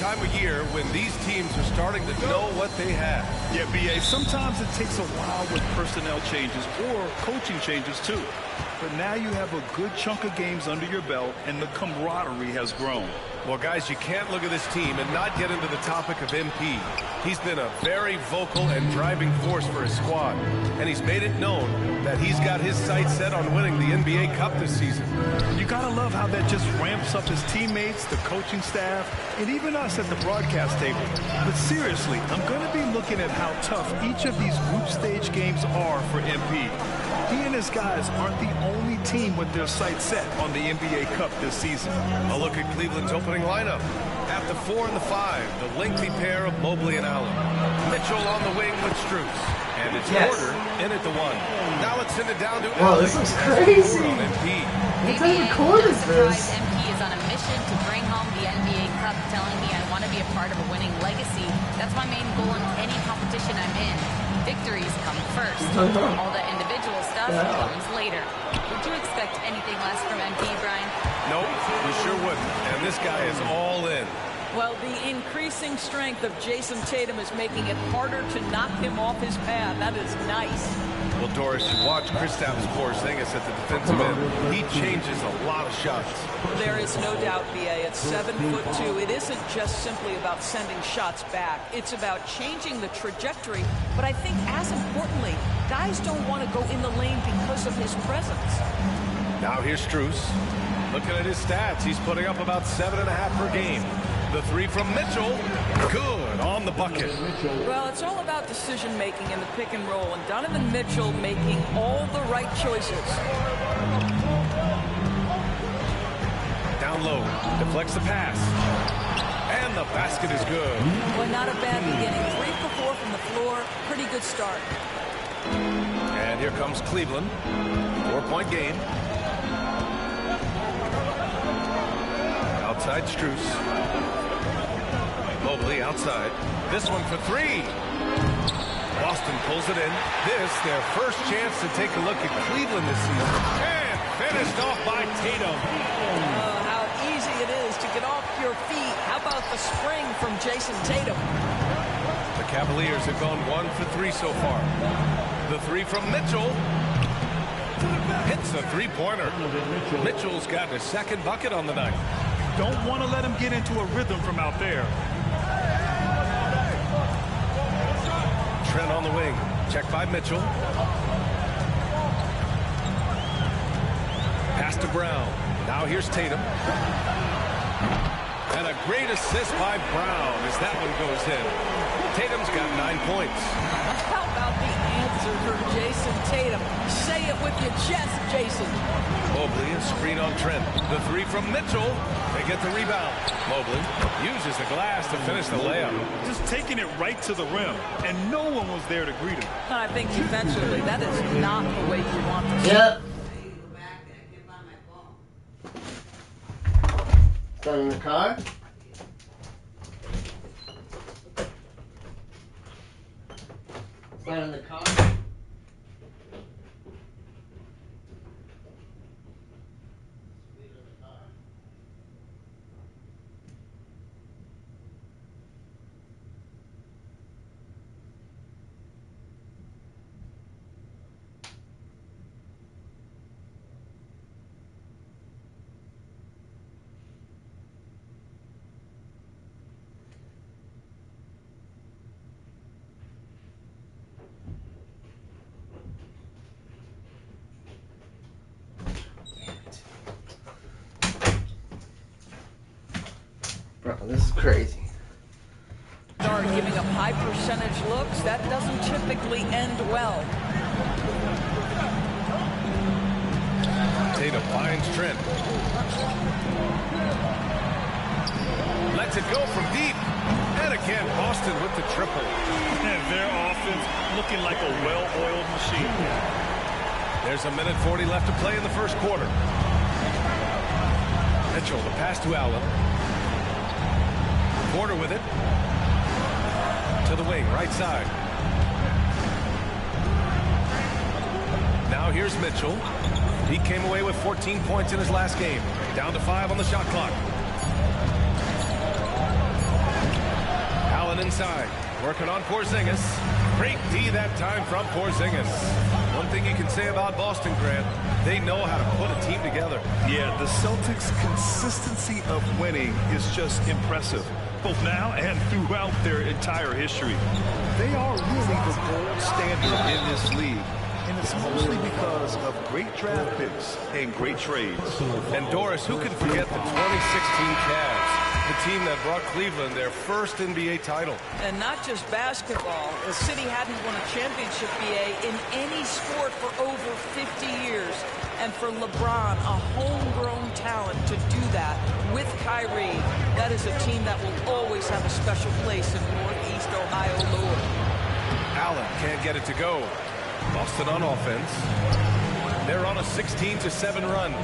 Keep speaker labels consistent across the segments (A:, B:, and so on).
A: time of year when these teams are starting to know what they have.
B: Yeah, B.A., sometimes it takes a while with personnel changes or coaching changes, too. But now you have a good chunk of games under your belt, and the camaraderie has grown.
A: Well, guys, you can't look at this team and not get into the topic of MP. He's been a very vocal and driving force for his squad, and he's made it known that he's got his sights set on winning the NBA Cup this season.
B: You gotta love how that just ramps up his teammates, the coaching staff, and even us at the broadcast table. But seriously, I'm gonna be looking at how tough each of these group stage games are for MP. He and his guys aren't the only team with their sights set on the NBA Cup this season.
A: A look at Cleveland's opening lineup. At the 4 and the 5, the lengthy pair of Mobley and Allen. Mitchell on the wing with Strus. And it's Porter in at the 1. Now let's send it down to
C: Wow, this looks crazy.
A: On MP.
C: What type of court is this?
D: MP is on a mission to bring home the NBA Cup, telling me I want to be a part of a winning legacy. That's my main goal in any competition I'm in. Victories come first. All the individual stuff comes later. Would you expect anything less from MP, Brian?
A: Nope, we sure wouldn't. And this guy is all in.
E: Well, the increasing strength of Jason Tatum is making it harder to knock him off his path. That is nice.
A: Well, Doris, you watch Kristaps Porzingis at the defensive end. He changes a lot of shots.
E: There is no doubt, B.A. At 7'2", it isn't just simply about sending shots back. It's about changing the trajectory. But I think, as importantly, guys don't want to go in the lane because of his presence.
A: Now here's Strus. Looking at his stats, he's putting up about 7.5 per game. The 3 from Mitchell, good on the bucket.
E: Well, it's all about decision-making in the pick and roll, and Donovan Mitchell making all the right choices.
A: Down low, deflects the pass. And the basket is good.
E: Well, not a bad beginning. 3 for 4 from the floor. Pretty good start.
A: And here comes Cleveland. 4-point game. Outside Strus. Mobley outside. This one for 3. Boston pulls it in. This, their first chance to take a look at Cleveland this season. And finished off by Tatum.
E: How easy it is to get off your feet. How about the spring from Jason Tatum?
A: The Cavaliers have gone 1 for 3 so far. The 3 from Mitchell. Hits a three-pointer. Mitchell's got his second bucket on the night.
B: Don't want to let him get into a rhythm from out there.
A: Trent on the wing. Check by Mitchell. Pass to Brown. Now here's Tatum. And a great assist by Brown as that one goes in. Tatum's got 9 points.
E: How about the answer from Jason Tatum? Say it with your chest, Jason.
A: Mobley, a screen on Trent. The 3 from Mitchell. They get the rebound. Mobley uses the glass to finish the layup.
B: Just taking it right to the rim, and no one was there to greet him.
E: I think defensively, that is not the way you want to.
C: Yep. Is that in the car? Is that in the car? Bro, this is crazy.
E: Start giving up high percentage looks. That doesn't typically end well.
A: Tatum finds Trent. Lets it go from deep. And again, Boston with the triple.
B: And their offense looking like a well-oiled machine.
A: There's 1:40 left to play in the first quarter. Mitchell, the pass to Allen. Porter with it. To the wing, right side. Now here's Mitchell. He came away with 14 points in his last game. Down to 5 on the shot clock. inside. Working on Porzingis. Great D that time from Porzingis. One thing you can say about Boston, Grant, they know how to put a team together.
B: Yeah, the Celtics' consistency of winning is just impressive, both now and throughout their entire history. They are really the gold standard in this league, and it's mostly because of great draft picks and great trades.
A: And Doris, who can forget the 2016 Cavs? The team that brought Cleveland their first NBA title.
E: And not just basketball. The city hadn't won a championship, BA, in any sport for over 50 years. And for LeBron, a homegrown talent, to do that with Kyrie, that is a team that will always have a special place in Northeast Ohio lore.
A: Allen can't get it to go. Boston on offense. They're on a 16-7 run.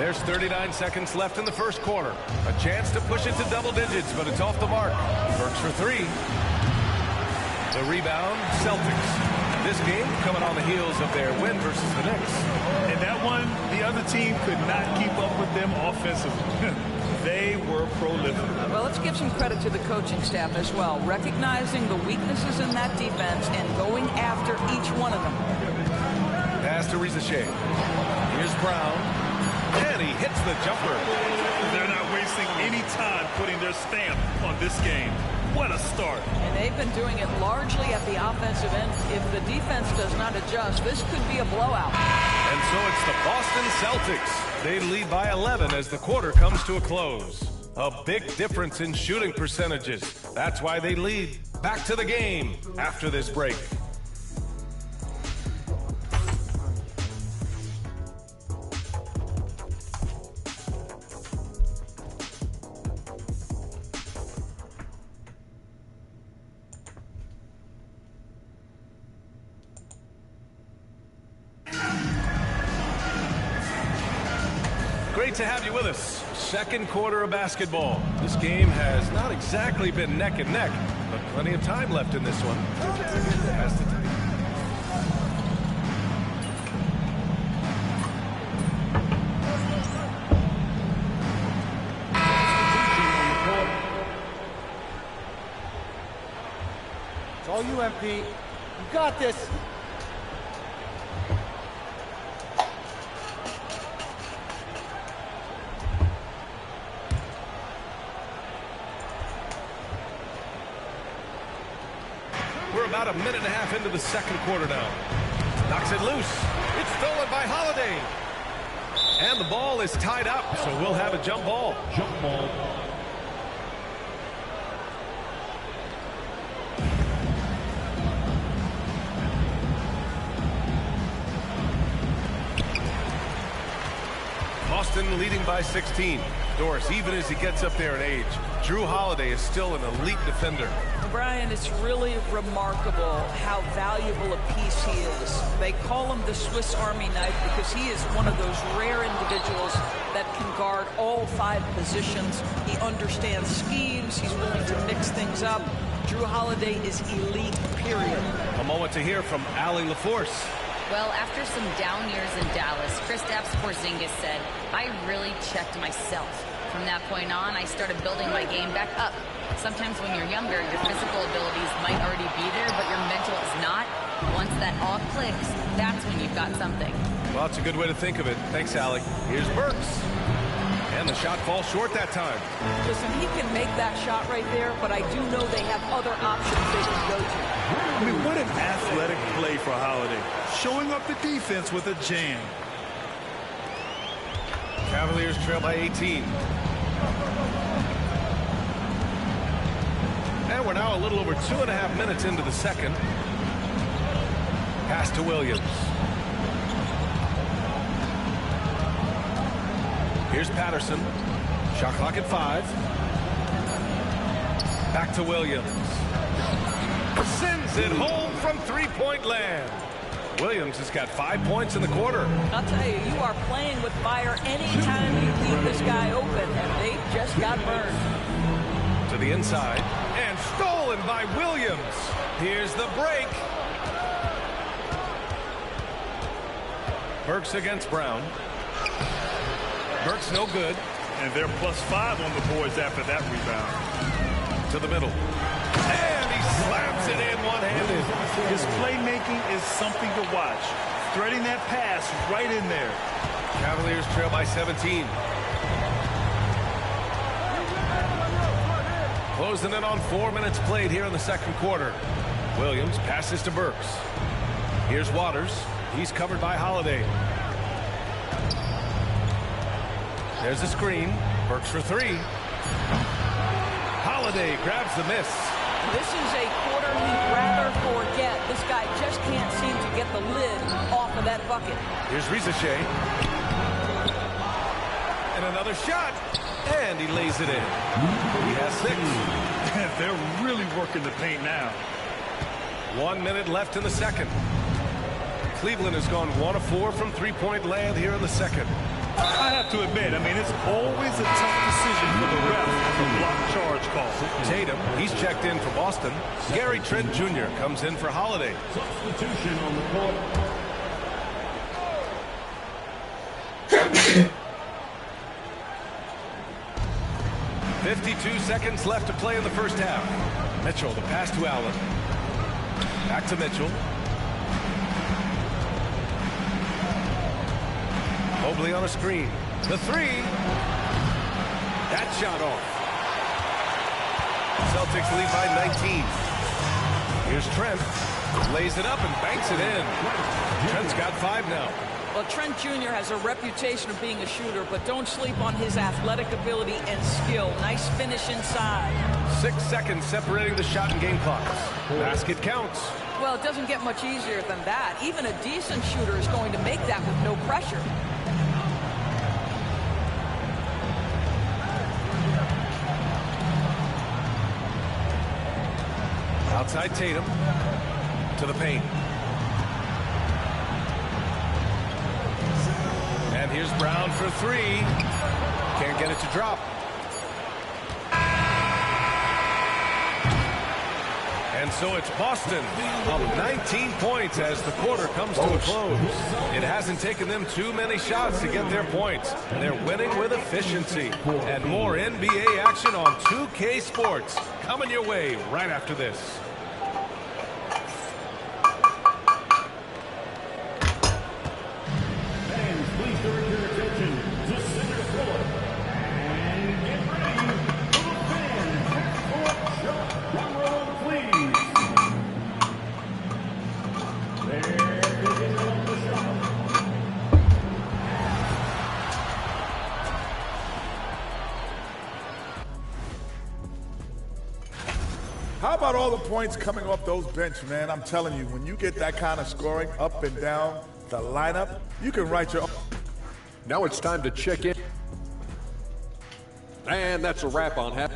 A: There's 39 seconds left in the first quarter. A chance to push it to double digits, but it's off the mark. Burks for three. The rebound, Celtics. This game coming on the heels of their win versus the Knicks.
B: And that one, the other team could not keep up with them offensively. They were prolific.
E: Well, let's give some credit to the coaching staff as well, recognizing the weaknesses in that defense and going after each one of them.
A: Pass to Rizachet. Here's Brown. And he hits the jumper.
B: They're not wasting any time putting their stamp on this game. What a start.
E: And they've been doing it largely at the offensive end. If the defense does not adjust, this could be a blowout.
A: And so it's the Boston Celtics. They lead by 11 as the quarter comes to a close. A big difference in shooting percentages. That's why they lead. Back to the game after this break. Great to have you with us. Second quarter of basketball. This game has not exactly been neck and neck, but plenty of time left in this one. Has to take.
F: It's all you, MP. You got this.
A: We're about a minute and a half into the second quarter now. Knocks it loose. It's stolen by Holiday. And the ball is tied up, so we'll have a jump ball. Jump ball. Boston leading by 16. Doris, even as he gets up there in age, Drew Holiday is still an elite defender.
E: Brian, it's really remarkable how valuable a piece he is. They call him the Swiss Army knife because he is one of those rare individuals that can guard all 5 positions. He understands schemes. He's willing to mix things up. Drew Holiday is elite, period.
A: A moment to hear from Allie LaForce.
D: Well, after some down years in Dallas, Kristaps Porzingis said, I really checked myself. From that point on, I started building my game back up. Sometimes when you're younger, your physical abilities might already be there, but your mental is not. Once that all clicks, that's when you've got something.
A: Well, it's a good way to think of it. Thanks, Allie. Here's Burks. And the shot falls short that time.
E: Listen, he can make that shot right there, but I do know they have other options they can go to.
B: I mean, what an athletic play for Holiday. Showing up the defense with a jam.
A: Cavaliers trail by 18. And we're now a little over 2.5 minutes into the second. Pass to Williams. Here's Patterson. Shot clock at 5. Back to Williams. Sends it home from three-point land. Williams has got 5 points in the quarter.
E: I'll tell you, you are playing with fire anytime you leave this guy open, and they just got burned.
A: To the inside, and stolen by Williams. Here's the break. Burks against Brown. Burks no good.
B: And they're +5 on the boards after that rebound.
A: To the middle. And he slams it in one-handed.
B: His playmaking is something to watch. Threading that pass right in there.
A: Cavaliers trail by 17. Closing in on 4 minutes played here in the second quarter. Williams passes to Burks. Here's Waters. He's covered by Holiday. There's a screen. Burks for 3. Holiday grabs the miss.
E: This is a quarter he'd rather forget. This guy just can't seem to get the lid off of that bucket.
A: Here's Rizachet. And another shot. And he lays it in. He has 6.
B: They're really working the paint now.
A: 1 minute left in the second. Cleveland has gone 1 of 4 from three-point land here in the second.
B: I have to admit, it's always a tough decision for the ref on the block charge call.
A: Tatum, he's checked in for Boston. Gary Trent Jr. comes in for Holiday.
G: Substitution on the court.
A: 52 seconds left to play in the first half. Mitchell, the pass to Allen. Back to Mitchell. Mobley on a screen. The 3. That shot off. Celtics lead by 19. Here's Trent. Lays it up and banks it in. Trent's got 5 now.
E: Well, Trent Jr. has a reputation of being a shooter, but don't sleep on his athletic ability and skill. Nice finish inside.
A: 6 seconds separating the shot and game clocks. Basket counts.
E: Well, it doesn't get much easier than that. Even a decent shooter is going to make that with no pressure.
A: Outside Tatum to the paint. And here's Brown for 3. Can't get it to drop. And so it's Boston up 19 points as the quarter comes to a close. It hasn't taken them too many shots to get their points. They're winning with efficiency. And more NBA action on 2K Sports coming your way right after this.
H: How about all the points coming off those bench, man? I'm telling you, when you get that kind of scoring up and down the lineup, you can write your own.
I: Now it's time to check in. And that's a wrap on half.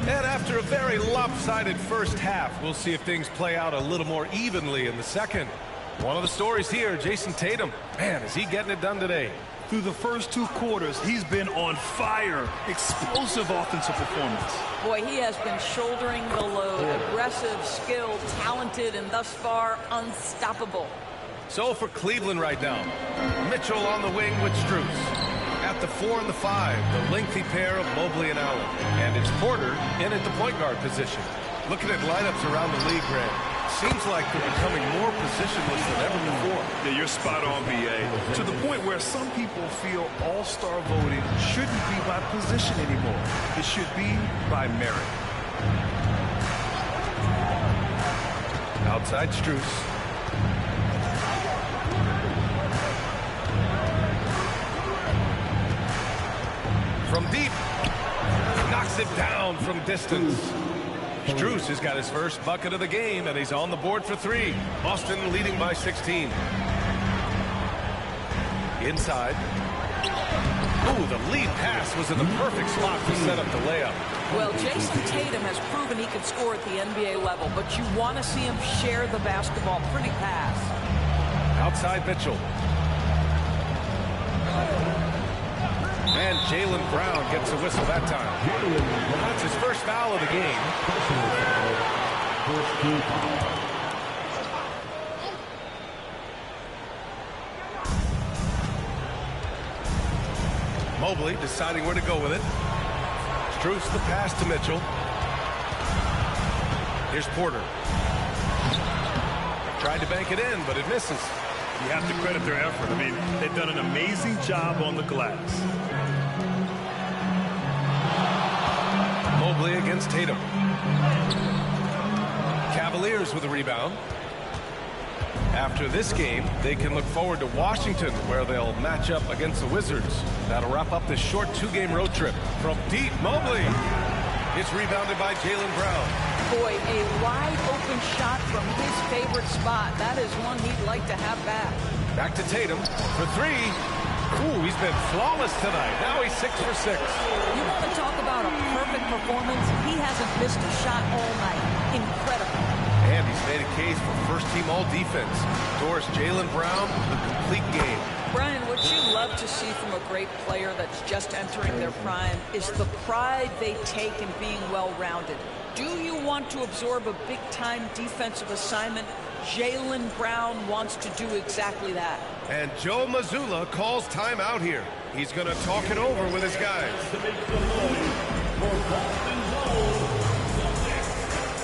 A: And after a very lopsided first half, we'll see if things play out a little more evenly in the second. One of the stories here, Jason Tatum. Man, is he getting it done today?
B: Through the first 2 quarters, he's been on fire. Explosive offensive performance.
E: Boy, he has been shouldering the load. Aggressive, skilled, talented, and thus far unstoppable.
A: So for Cleveland right now, Mitchell on the wing with Strus. At the 4 and the 5, the lengthy pair of Mobley and Allen. And it's Porter in at the point guard position. Looking at lineups around the league, Grant, seems like they're becoming more positionless than ever before.
B: Yeah, you're spot on, B.A. To the point where some people feel all-star voting shouldn't be by position anymore. It should be by merit.
A: Outside Strus. From deep. Knocks it down from distance. Strus has got his first bucket of the game, and he's on the board for 3. Boston leading by 16. Inside. Ooh, the lead pass was in the perfect spot to set up the layup.
E: Well, Jason Tatum has proven he can score at the NBA level, but you want to see him share the basketball. Pretty pass.
A: Outside Mitchell. And Jaylen Brown gets a whistle that time. That's his first foul of the game.
G: First team foul.
A: Mobley deciding where to go with it. Strus the pass to Mitchell. Here's Porter. Tried to bank it in, but it misses.
B: You have to credit their effort. I mean, they've done an amazing job on the glass.
A: Mobley against Tatum. Cavaliers with a rebound. After this game, they can look forward to Washington, where they'll match up against the Wizards. That'll wrap up this short two-game road trip. From deep, Mobley. It's rebounded by Jaylen Brown.
E: Boy, a wide-open shot from his favorite spot. That is one he'd like to have back.
A: Back to Tatum for three. Ooh, he's been flawless tonight. Now he's 6 for 6.
E: You want to talk about a perfect performance? He hasn't missed a shot all night. Incredible.
A: And he's made a case for first-team all-defense. Doors Jaylen Brown, the complete game.
E: Brian, what you love to see from a great player that's just entering their prime is the pride they take in being well-rounded. Do you want to absorb a big-time defensive assignment? Jaylen Brown wants to do exactly that.
A: And Joe Mazzulla calls timeout here. He's going to talk it over with his guys.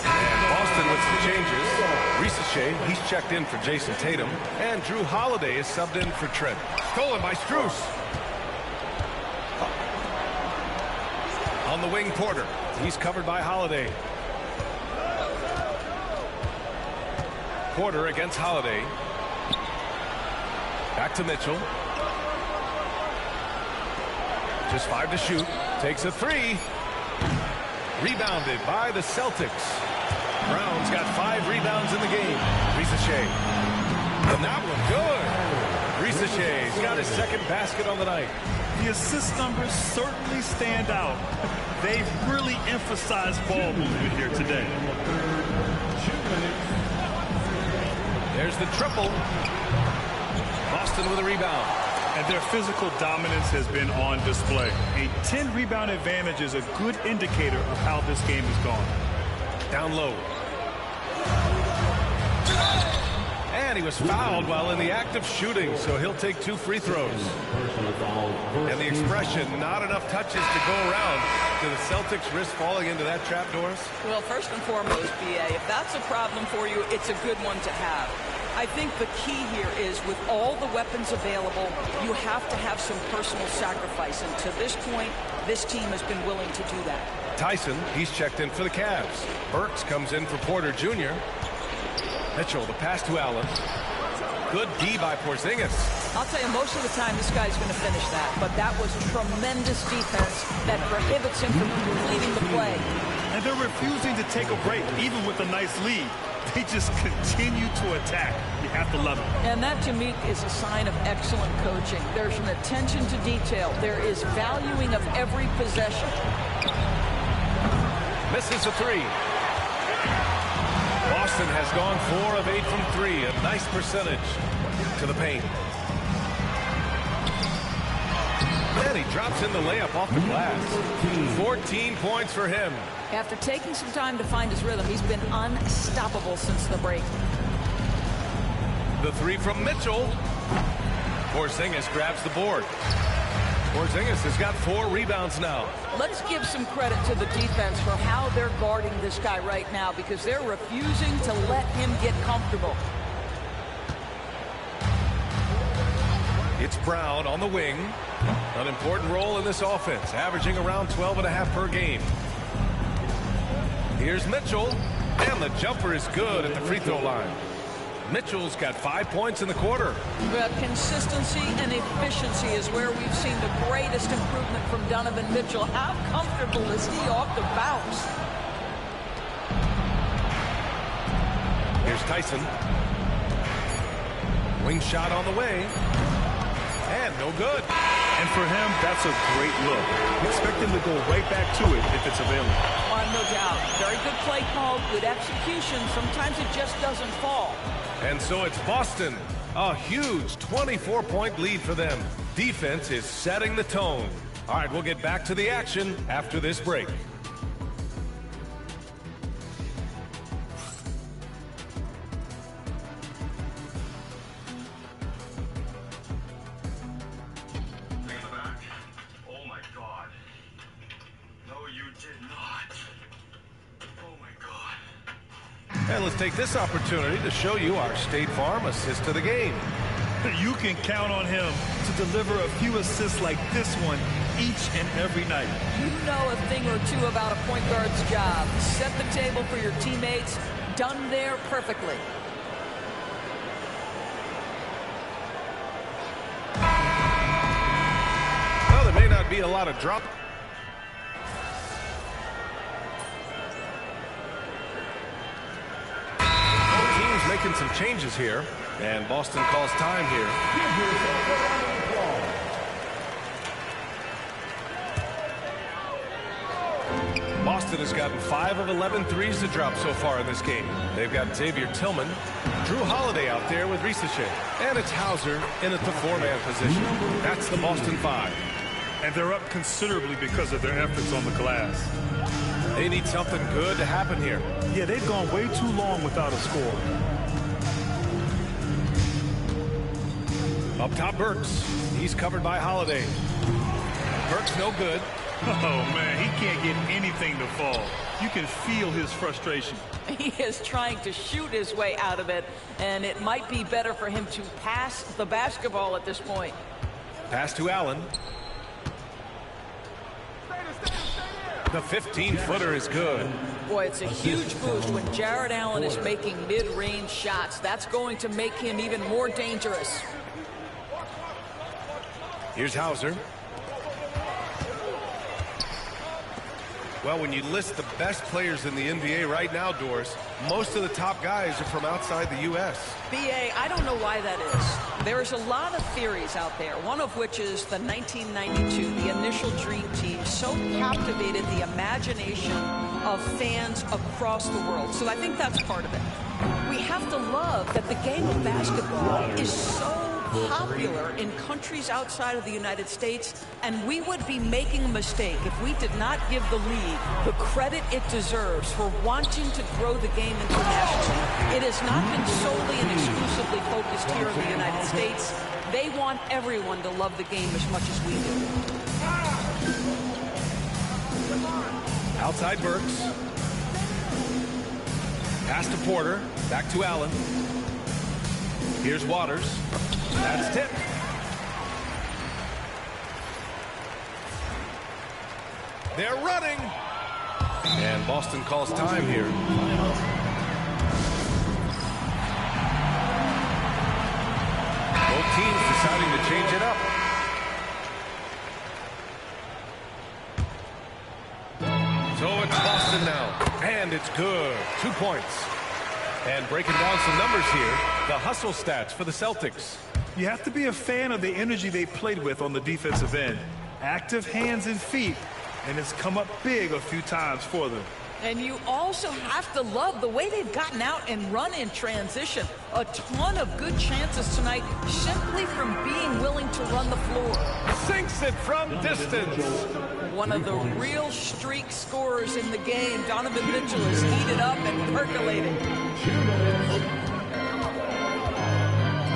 A: And Boston with some changes. Risacher, he's checked in for Jason Tatum. And Drew Holiday is subbed in for Trent. Stolen by Strus. On the wing, Porter. He's covered by Holiday. Porter against Holiday. Back to Mitchell. Just 5 to shoot. Takes a three. Rebounded by the Celtics. Brown's got 5 rebounds in the game. Risacher. And that one good. Risacher's got his second basket on the night.
B: The assist numbers certainly stand out. They've really emphasized ball movement here today.
A: There's the triple. Boston with a rebound.
B: And their physical dominance has been on display. A 10-rebound advantage is a good indicator of how this game has gone.
A: Down low. And he was fouled while in the act of shooting, so he'll take 2 free throws. And the expression, not enough touches to go around. Do the Celtics risk falling into that trap, Doris?
E: Well, first and foremost, B.A., if that's a problem for you, it's a good one to have. I think the key here is with all the weapons available, you have to have some personal sacrifice. And to this point, this team has been willing to do that.
A: Tyson, he's checked in for the Cavs. Burks comes in for Porter Jr. Mitchell, the pass to Allen. Good D by Porzingis.
E: I'll tell you, most of the time, this guy's going to finish that. But that was tremendous defense that prohibits him from completing the play.
B: And they're refusing to take a break, even with a nice lead. They just continue to attack. You have to love it.
E: And that, to me, is a sign of excellent coaching. There's an attention to detail. There is valuing of every possession.
A: Misses a three. Boston has gone 4 of 8 from 3. A nice percentage to the paint. And he drops in the layup off the glass. 14 points for him.
E: After taking some time to find his rhythm, he's been unstoppable since the break.
A: The three from Mitchell. Porzingis grabs the board. Porzingis has got 4 rebounds now.
E: Let's give some credit to the defense for how they're guarding this guy right now, because they're refusing to let him get comfortable.
A: It's Brown on the wing. An important role in this offense, averaging around 12.5 per game. Here's Mitchell, and the jumper is good at the free throw line. Mitchell's got 5 points in the quarter.
E: Well, consistency and efficiency is where we've seen the greatest improvement from Donovan Mitchell. How comfortable is he off the bounce?
A: Here's Tyson. Wing shot on the way. And no good.
B: And for him, that's a great look. Expect him to go right back to it if it's available.
E: No doubt. Very good play call, good execution. Sometimes it just doesn't fall.
A: And so it's Boston. A huge 24-point lead for them. Defense is setting the tone. All right, we'll get back to the action after this break. And let's take this opportunity to show you our State Farm assist to the game.
B: You can count on him to deliver a few assists like this one each and every night.
E: You know a thing or two about a point guard's job. Set the table for your teammates. Done there perfectly.
A: Well, there may not be a lot of drop. Both teams making some changes here, and Boston calls time here. Boston has gotten 5 of 11 threes to drop so far in this game. They've got Xavier Tillman, Drew Holiday out there with Ricochet, and it's Hauser in at the 4-man position. That's the Boston 5.
B: And they're up considerably because of their efforts on the glass.
A: They need something good to happen here.
B: Yeah, they've gone way too long without a score.
A: Up top, Burks. He's covered by Holiday. Burks no good.
B: Oh, man, he can't get anything to fall. You can feel his frustration.
E: He is trying to shoot his way out of it, and it might be better for him to pass the basketball at this point.
A: Pass to Allen. The 15-footer is good.
E: Boy, it's a huge boost when Jared Allen is making mid-range shots. That's going to make him even more dangerous.
A: Here's Hauser. Well, when you list the best players in the NBA right now, Doris, most of the top guys are from outside the U.S.
E: B.A., I don't know why that is. There's a lot of theories out there, one of which is the 1992, the initial Dream Team, so captivated the imagination of fans across the world. So I think that's part of it. We have to love that the game of basketball is so popular in countries outside of the United States, and we would be making a mistake if we did not give the league the credit it deserves for wanting to grow the game internationally. It has not been solely and exclusively focused here in the United States. They want everyone to love the game as much as we do.
A: Outside Burks. Pass to Porter. Back to Allen. Here's Waters. That's tipped. They're running. And Boston calls time here. Both teams deciding to change it up. So it's Boston now. And it's good. 2 points. And breaking down some numbers here, the hustle stats for the Celtics.
B: You have to be a fan of the energy they played with on the defensive end. Active hands and feet, and it's come up big a few times for them.
E: And you also have to love the way they've gotten out and run in transition. A ton of good chances tonight simply from being willing to run the floor.
A: Sinks it from distance.
E: One of the real streak scorers in the game, Donovan Mitchell, is heated up and percolating.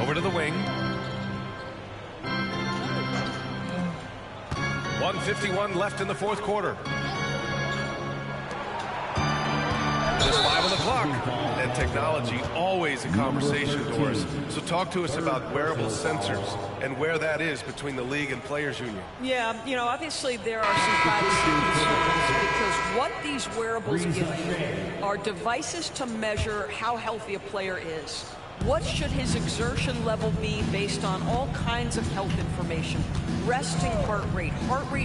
A: Over to the wing. 1:51 left in the fourth quarter. Just 5 on the clock. And technology, always a conversation, Doris. So talk to us about wearable sensors and where that is between the league and players union.
E: Yeah, you know, obviously there are some privacy concerns because what these wearables give you are devices to measure how healthy a player is. What should his exertion level be based on all kinds of health information? Resting heart rate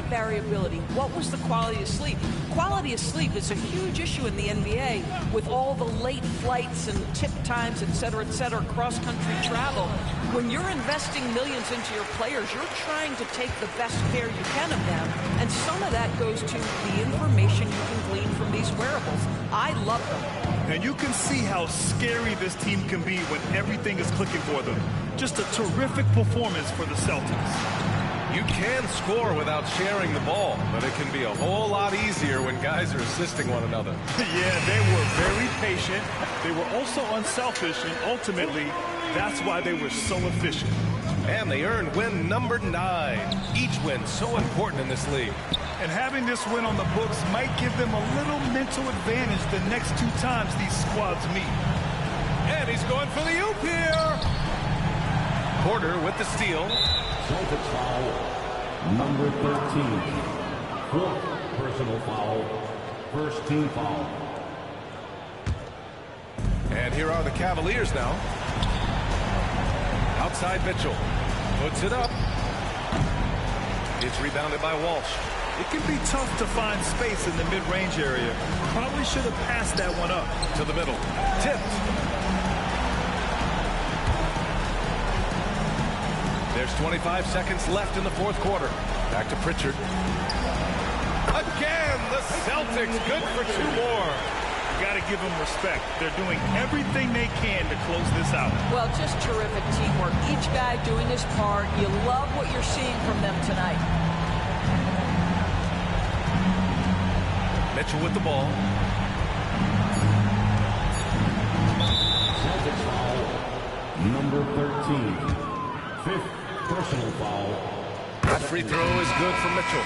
E: variability. What was the quality of sleep? Quality of sleep is a huge issue in the NBA with all the late flights and tip times, et cetera, cross-country travel. When you're investing millions into your players, you're trying to take the best care you can of them, and some of that goes to the information you can glean from these wearables. I love them.
B: And you can see how scary this team can be when everything is clicking for them. Just a terrific performance for the Celtics.
A: You can score without sharing the ball, but it can be a whole lot easier when guys are assisting one another.
B: Yeah, they were very patient. They were also unselfish, and ultimately, that's why they were so efficient.
A: And they earned win number 9. Each win so important in this league.
B: And having this win on the books might give them a little mental advantage the next 2 times these squads meet.
A: And he's going for the oop here. Porter with the steal.
G: Celtics foul. Number 13. 4th personal foul. First team foul.
A: And here are the Cavaliers now. Outside Mitchell. Puts it up. It's rebounded by Walsh.
B: It can be tough to find space in the mid-range area. Probably should have passed that one up.
A: To the middle. Tipped. There's 25 seconds left in the 4th quarter. Back to Pritchard. Again, the Celtics good for 2 more.
B: You got to give them respect. They're doing everything they can to close this out.
E: Well, just terrific teamwork. Each guy doing his part. You love what you're seeing from them tonight.
A: Mitchell with the ball.
G: Celtics foul. Number 13. 5th personal foul.
A: That free throw is good for Mitchell.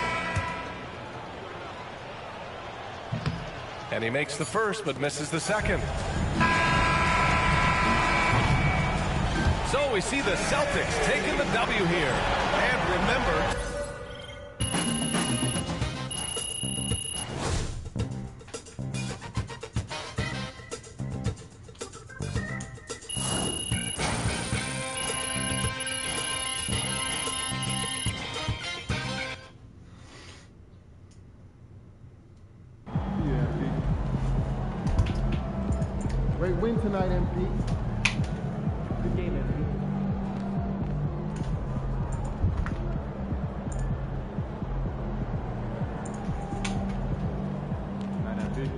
A: And he makes the first, but misses the second. So we see the Celtics taking the W here. And remember...
F: Great win tonight, MP. Good game, MP. Night, MP.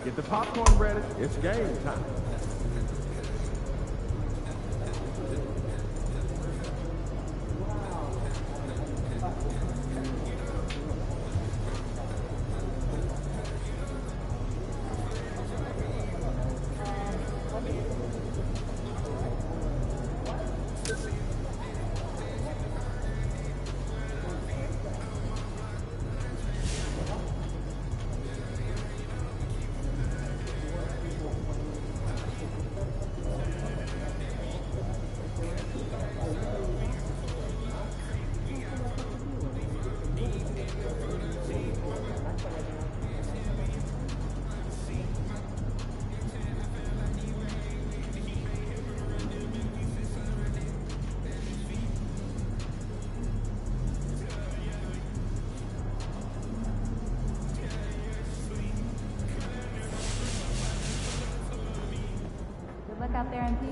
F: Get the popcorn ready. It's game time.
J: Look out there, MP.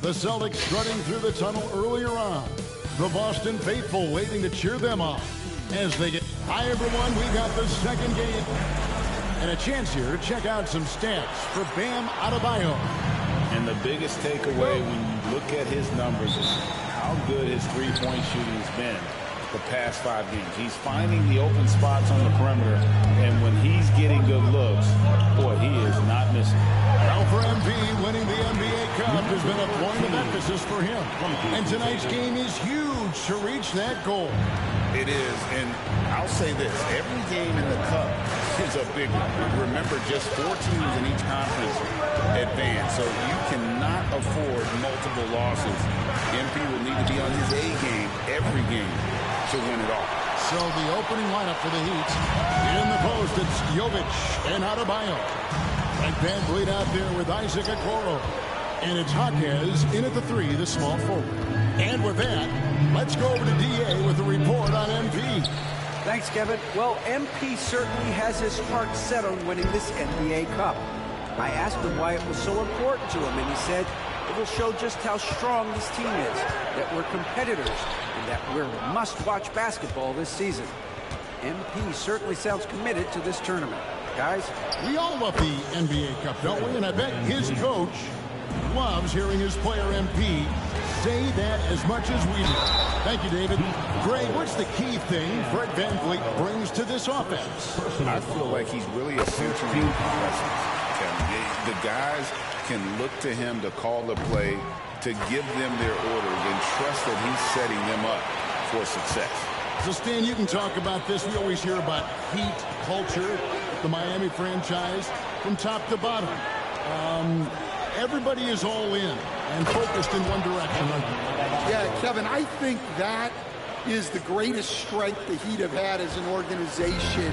K: The Celtics strutting through the tunnel earlier on. The Boston faithful waiting to cheer them on as they get... Hi, everyone. We got the second game. And a chance here to check out some stats for Bam Adebayo.
L: And the biggest takeaway when you look at his numbers is how good his three-point shooting has been the past 5 games. He's finding the open spots on the perimeter, and when he's getting good looks, boy, he is not missing.
K: Now for MP, winning the NBA Cup has been a point of emphasis for him. And tonight's game is huge to reach that goal.
L: It is, and I'll say this, every game in the Cup is a big one. Remember, just 4 teams in each conference advance, so you cannot afford multiple losses. MP will need to be on his A game every game to win it all.
K: So the opening lineup for the Heat. In the post, it's Jovic and Adebayo. And Van Vliet out there with Isaac Okoro. And it's Jaquez in at the 3, the small forward. And with that, let's go over to DA with a report on MP.
M: Thanks, Kevin. Well, MP certainly has his heart set on winning this NBA Cup. I asked him why it was so important to him, and he said it will show just how strong this team is, that we're competitors, and that we're must-watch basketball this season. MP certainly sounds committed to this tournament. Guys,
K: we all love the NBA Cup, don't we? And I bet his coach loves hearing his player MP say that as much as we do. Thank you, David. Greg, what's the key thing Fred VanVleet brings to this offense?
L: I feel like he's really a century presence. The guys can look to him to call the play, to give them their orders, and trust that he's setting them up for success.
K: So, Stan, you can talk about this. We always hear about Heat culture, the Miami franchise, from top to bottom. Everybody is all in and focused in one direction.
N: Yeah, Kevin, I think that is the greatest strength the Heat have had as an organization,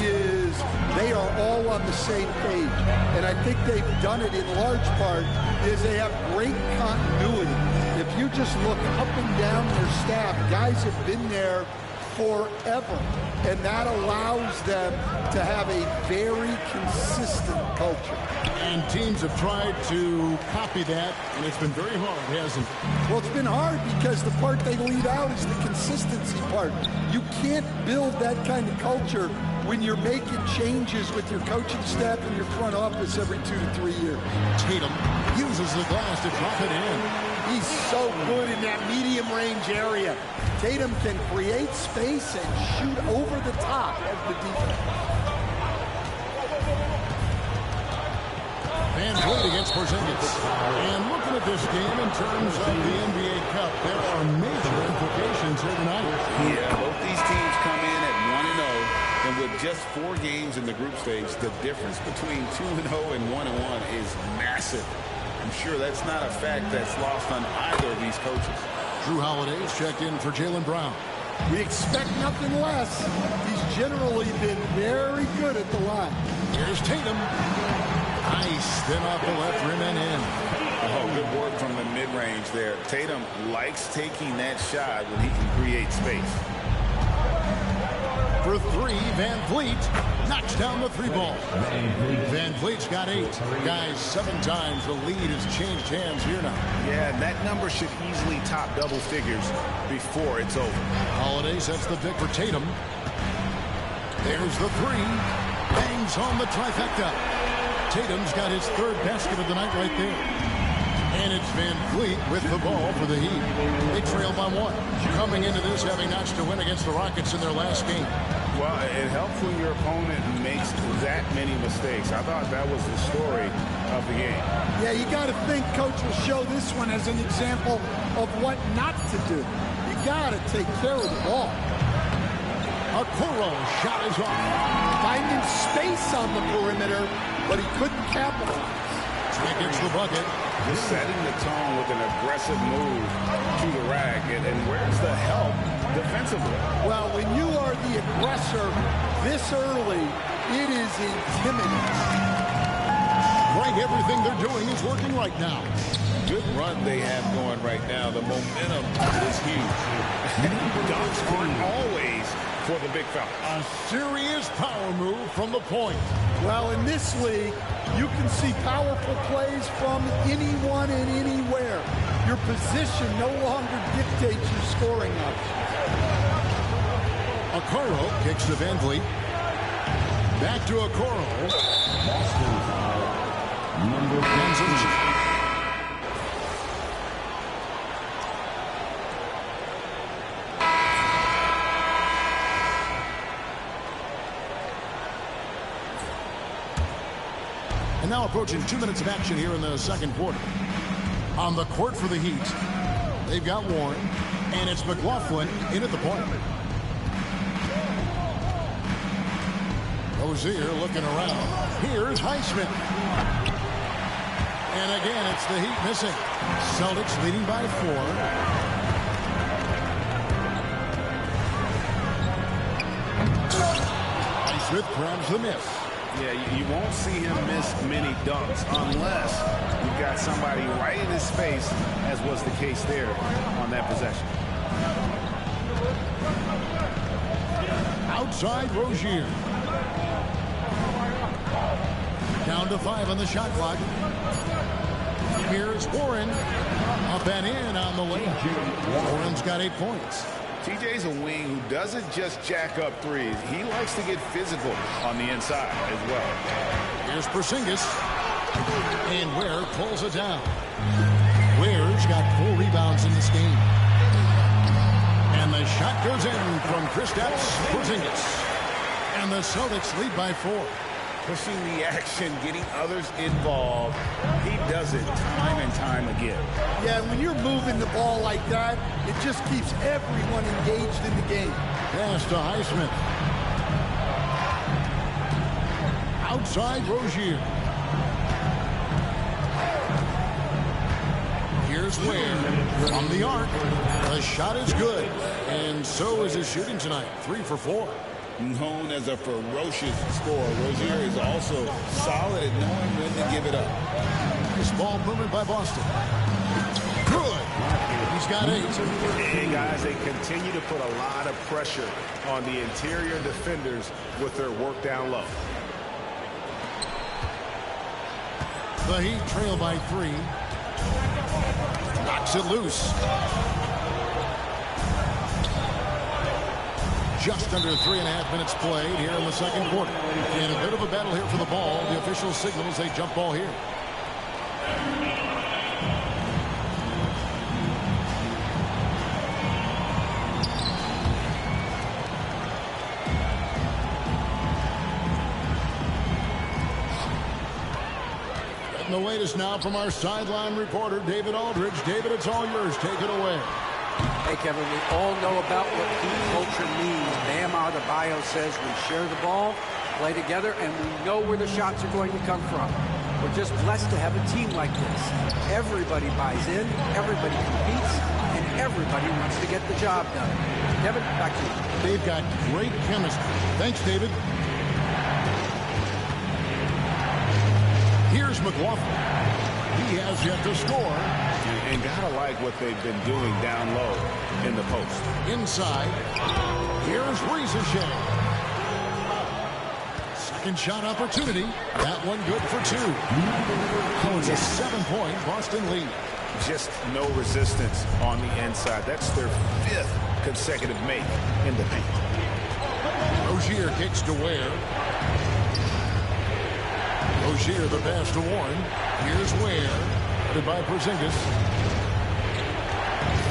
N: is they are all on the same page. And I think they've done it in large part is they have great continuity. If you just look up and down their staff, guys have been there forever. And that allows them to have a very consistent culture.
K: And teams have tried to copy that, and it's been very hard, hasn't it?
N: Well, it's been hard because the part they leave out is the consistency part. You can't build that kind of culture when you're making changes with your coaching staff and your front office every 2 to 3 years.
K: Tatum uses the glass to drop it in.
N: He's so good in that medium range area. Tatum can create space and shoot over the top of the defense.
K: VanVleet against Porzingis. And looking at this game in terms of the NBA Cup, there are major implications here tonight.
L: Yeah, both these teams come in at 1-0, and with just 4 games in the group stage, the difference between 2-0 and 1-1 is massive. I'm sure that's not a fact that's lost on either of these coaches.
K: Drew Holiday's checked in for Jaylen Brown.
N: We expect nothing less. He's generally been very good at the line.
K: Here's Tatum. Nice, then off the left rim and in.
L: Oh, good work from the mid-range there. Tatum likes taking that shot when he can create space.
K: For 3, VanVleet knocks down the 3-ball. VanVleet's got 8. Guys, 7 times the lead has changed hands here now.
L: Yeah, that number should easily top double figures before it's over.
K: Holiday sets the pick for Tatum. There's the 3. Bangs on the trifecta. Tatum's got his 3rd basket of the night right there. And it's VanVleet with the ball for the Heat. They trail by 1. Coming into this, having notched a win against the Rockets in their last game.
L: Well, it helps when your opponent makes that many mistakes. I thought that was the story of the game.
N: Yeah, you got to think Coach will show this one as an example of what not to do. You got to take care of the ball.
K: Okoro shot is off.
N: Finding space on the perimeter, but he couldn't capitalize.
K: He gets the bucket.
L: Just setting the tone with an aggressive move to the rack. And where's the help defensively?
N: Well, when you are the aggressor this early, it is intimidating.
K: Right, everything they're doing is working right now.
L: Good run they have going right now. The momentum is huge. Dunks aren't always for the big fella.
K: A serious power move from the point.
N: Well, in this league, you can see powerful plays from anyone and anywhere. Your position no longer dictates your scoring options.
K: Okoro kicks to Van Vliet. Back to Okoro.
G: Boston foul. Number 15.
K: And now approaching 2 minutes of action here in the second quarter. On the court for the Heat, they've got Warren, and it's McLaughlin in at the point. Rozier looking around. Here's Highsmith. And again, it's the Heat missing. Celtics leading by 4. Highsmith grabs the miss.
L: Yeah, you won't see him miss many dunks unless you've got somebody right in his face, as was the case there on that possession.
K: Outside Rozier. Down to 5 on the shot clock. Here's Warren. Up and in on the lane. Warren's got 8 points.
L: TJ's a wing who doesn't just jack up threes. He likes to get physical on the inside as well.
K: Here's Porzingis. And Ware pulls it down. Ware's got 4 rebounds in this game. And the shot goes in from Kristaps Porzingis. And the Celtics lead by 4.
L: Pushing the action, getting others involved. He does it time and time again.
N: Yeah, when you're moving the ball like that, it just keeps everyone engaged in the game.
K: Pass to Highsmith. Outside Rozier. Here's Ware from the arc. The shot is good. And so is his shooting tonight. 3 for 4.
L: Known as a ferocious scorer, Rozier is also solid at knowing when to give it up.
K: This ball movement by Boston. Good. He's got 8.
A: Hey, guys, they continue to put a lot of pressure on the interior defenders with their work down low.
K: The Heat trail by 3. Knocks it loose. Just under 3.5 minutes played here in the second quarter. And a bit of a battle here for the ball. The official signals a jump ball here. Getting the latest now from our sideline reporter, David Aldridge. David, it's all yours. Take it away.
M: Hey, Kevin, we all know about what Heat culture means. Bam Adebayo says we share the ball, play together, and we know where the shots are going to come from. We're just blessed to have a team like this. Everybody buys in, everybody competes, and everybody wants to get the job done. Kevin, back to you.
K: They've got great chemistry. Thanks, David. Here's McLaughlin. He has yet to score.
L: And gotta like what they've been doing down low in the post.
K: Inside. Here's Rieseshay. Second shot opportunity. That one good for 2. It's a 7-point Boston lead.
L: Just no resistance on the inside. That's their 5th consecutive make in the paint.
K: Rozier kicks to Ware. Rozier the pass to Warren. Here's Ware. By Porzingis.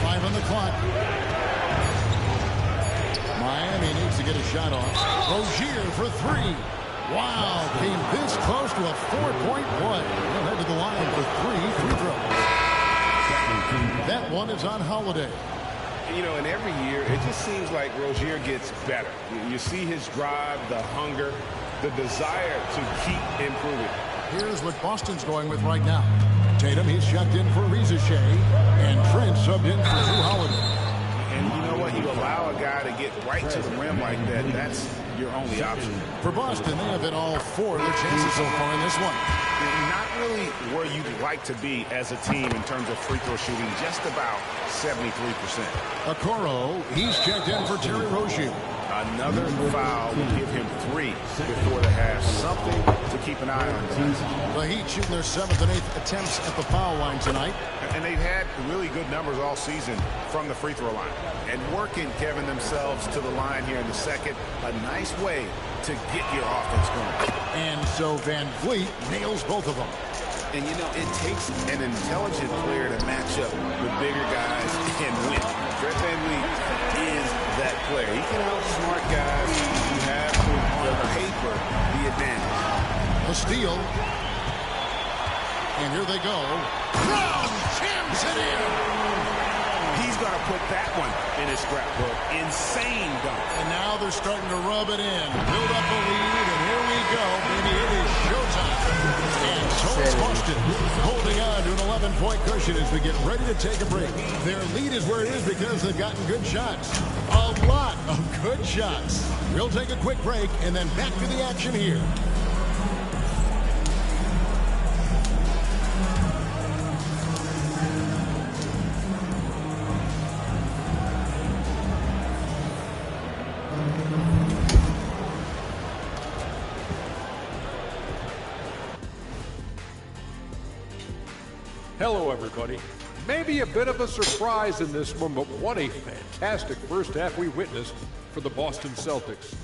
K: 5 on the clock. Miami needs to get a shot off. Rozier for 3. Wow, came this close to a 4-point play. He'll head to the line for 3 free throws. That one is on Holiday.
A: You know, and every year, it just seems like Rozier gets better. You see his drive, the hunger, the desire to keep improving.
K: Here's what Boston's going with right now. Tatum, he's checked in for Rieseshay, and Trent subbed in for Drew Holiday.
L: And you know what? You allow a guy to get right to the rim like that, that's your only option.
K: For Boston, they have hit all 4 of their chances so far in this one.
L: Not really where you'd like to be as a team in terms of free throw shooting, just about 73%.
K: Okoro, he's checked in for Terry Rozier.
L: Another foul will give him 3 before the half. Something to keep an eye on, guys.
K: The Heat shooting their 7th and 8th attempts at the foul line tonight.
L: And they've had really good numbers all season from the free throw line. And working, Kevin, themselves to the line here in the second. A nice way to get your offense going.
K: And so Van Vliet nails both of them.
L: And, you know, it takes an intelligent player to match up with bigger guys and win. Fred VanVleet is that player. He can outsmart guys who have, on paper, the advantage.
K: The steal. And here they go. Brown jams it in.
L: He's going to put that one in his scrapbook. Insane dunk.
K: And now they're starting to rub it in. Build up a lead, and here we go, baby. It is showtime. And so it's Boston holding on to an 11-point cushion as we get ready to take a break. Their lead is where it is because they've gotten good shots. A lot of good shots. We'll take a quick break and then back to the action here.
I: Hello, everybody. Maybe a bit of a surprise in this one, but what a fantastic first half we witnessed for the Boston Celtics.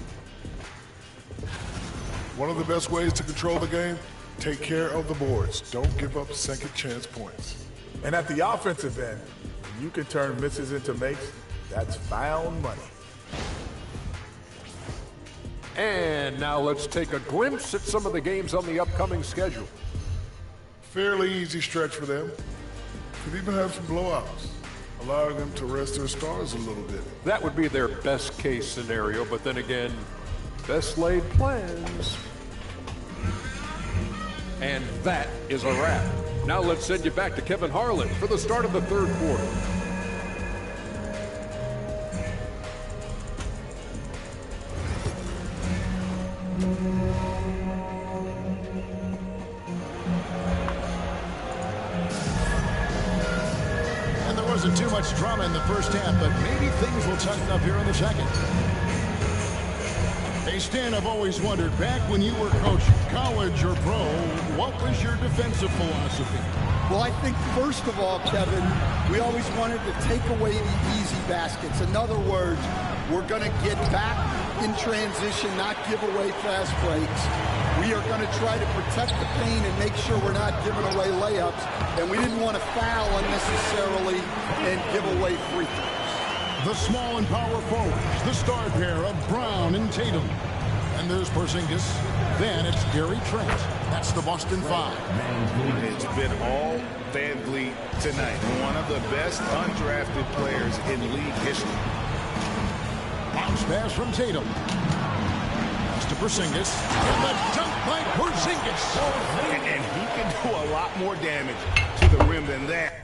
H: One of the best ways to control the game, take care of the boards. Don't give up second chance points. And at the offensive end, you can turn misses into makes. That's found money.
I: And now let's take a glimpse at some of the games on the upcoming schedule.
H: Fairly easy stretch for them. Could even have some blowouts, allowing them to rest their stars a little bit.
I: That would be their best case scenario, but then again, best laid plans. And that is a wrap. Now let's send you back to Kevin Harlan for the start of the third quarter.
K: Wasn't too much drama in the first half, but maybe things will tighten up here in the second. Hey, Stan, I've always wondered, back when you were coaching, college or pro, what was your defensive philosophy?
N: Well, I think first of all, Kevin, we always wanted to take away the easy baskets. In other words, we're going to get back in transition, not give away fast breaks. We are going to try to protect the paint and make sure we're not giving away layups. And we didn't want to foul unnecessarily and give away free throws.
K: The small and power forwards, the star pair of Brown and Tatum. And there's Porzingis. Then it's Gary Trent. That's the Boston Five.
L: It's been all VanVleet tonight. One of the best undrafted players in league history.
K: Bounce pass from Tatum. To Porzingis, and the dunk by Porzingis.
L: And he can do a lot more damage to the rim than that.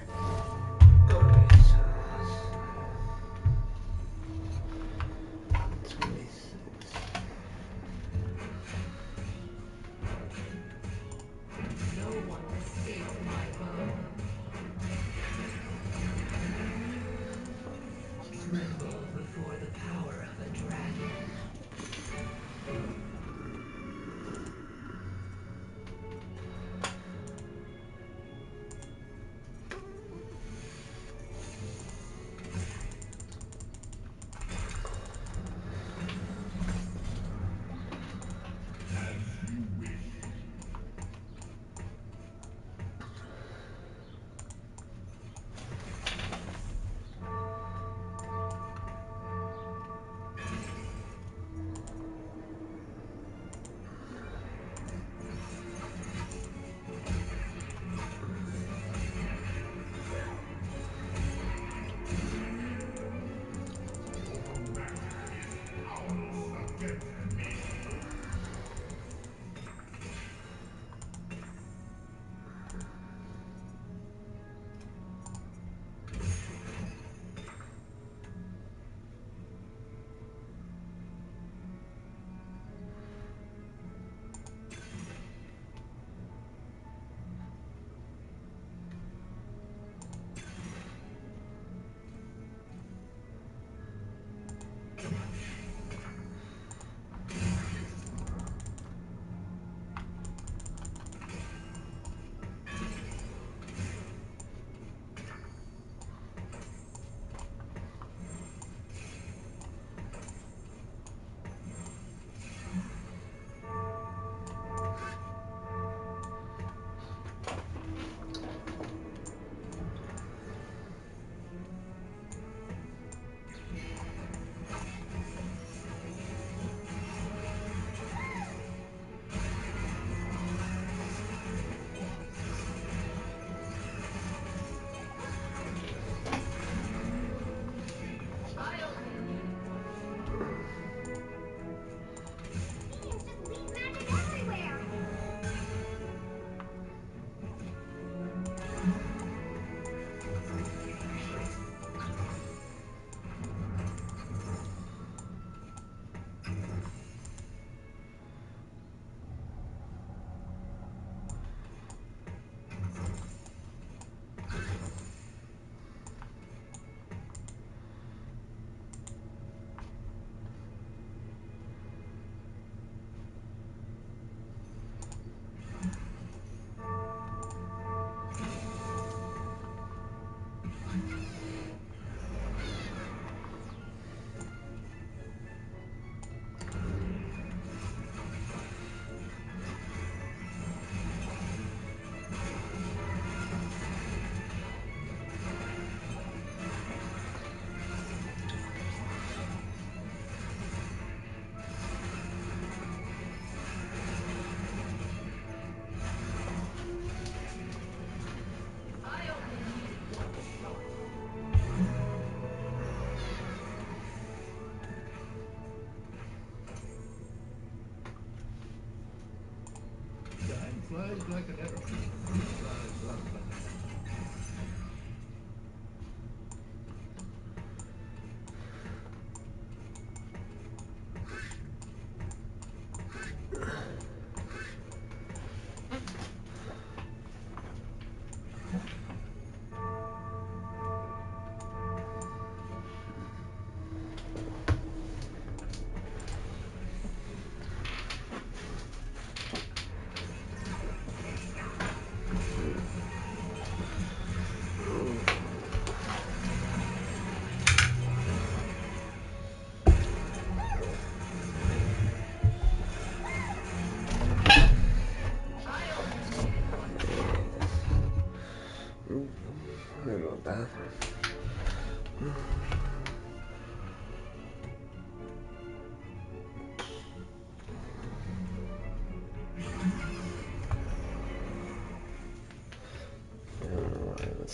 C: Let's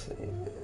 C: see.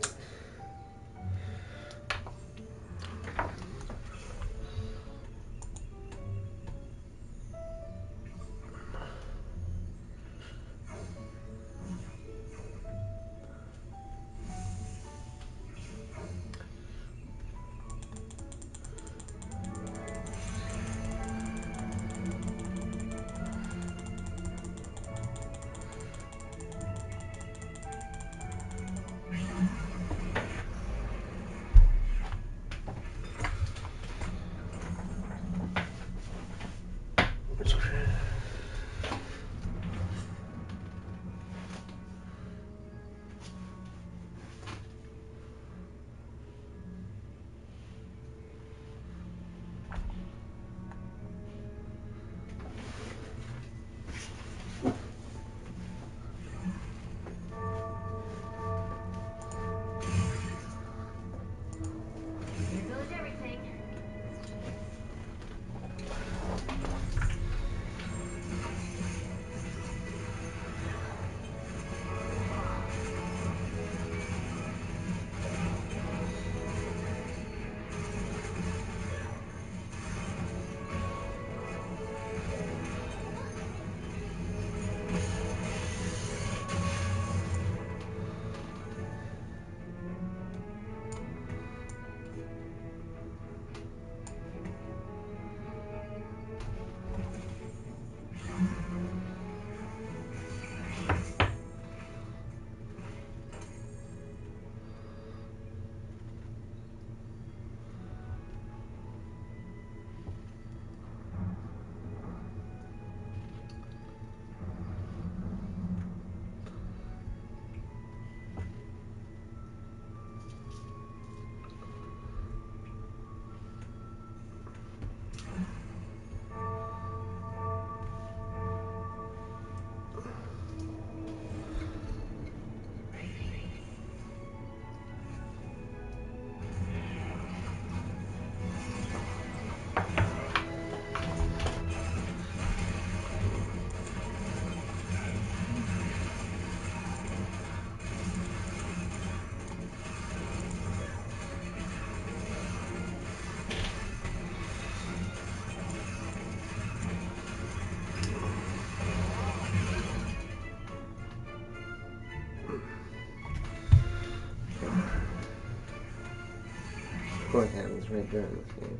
C: What happens right during this game?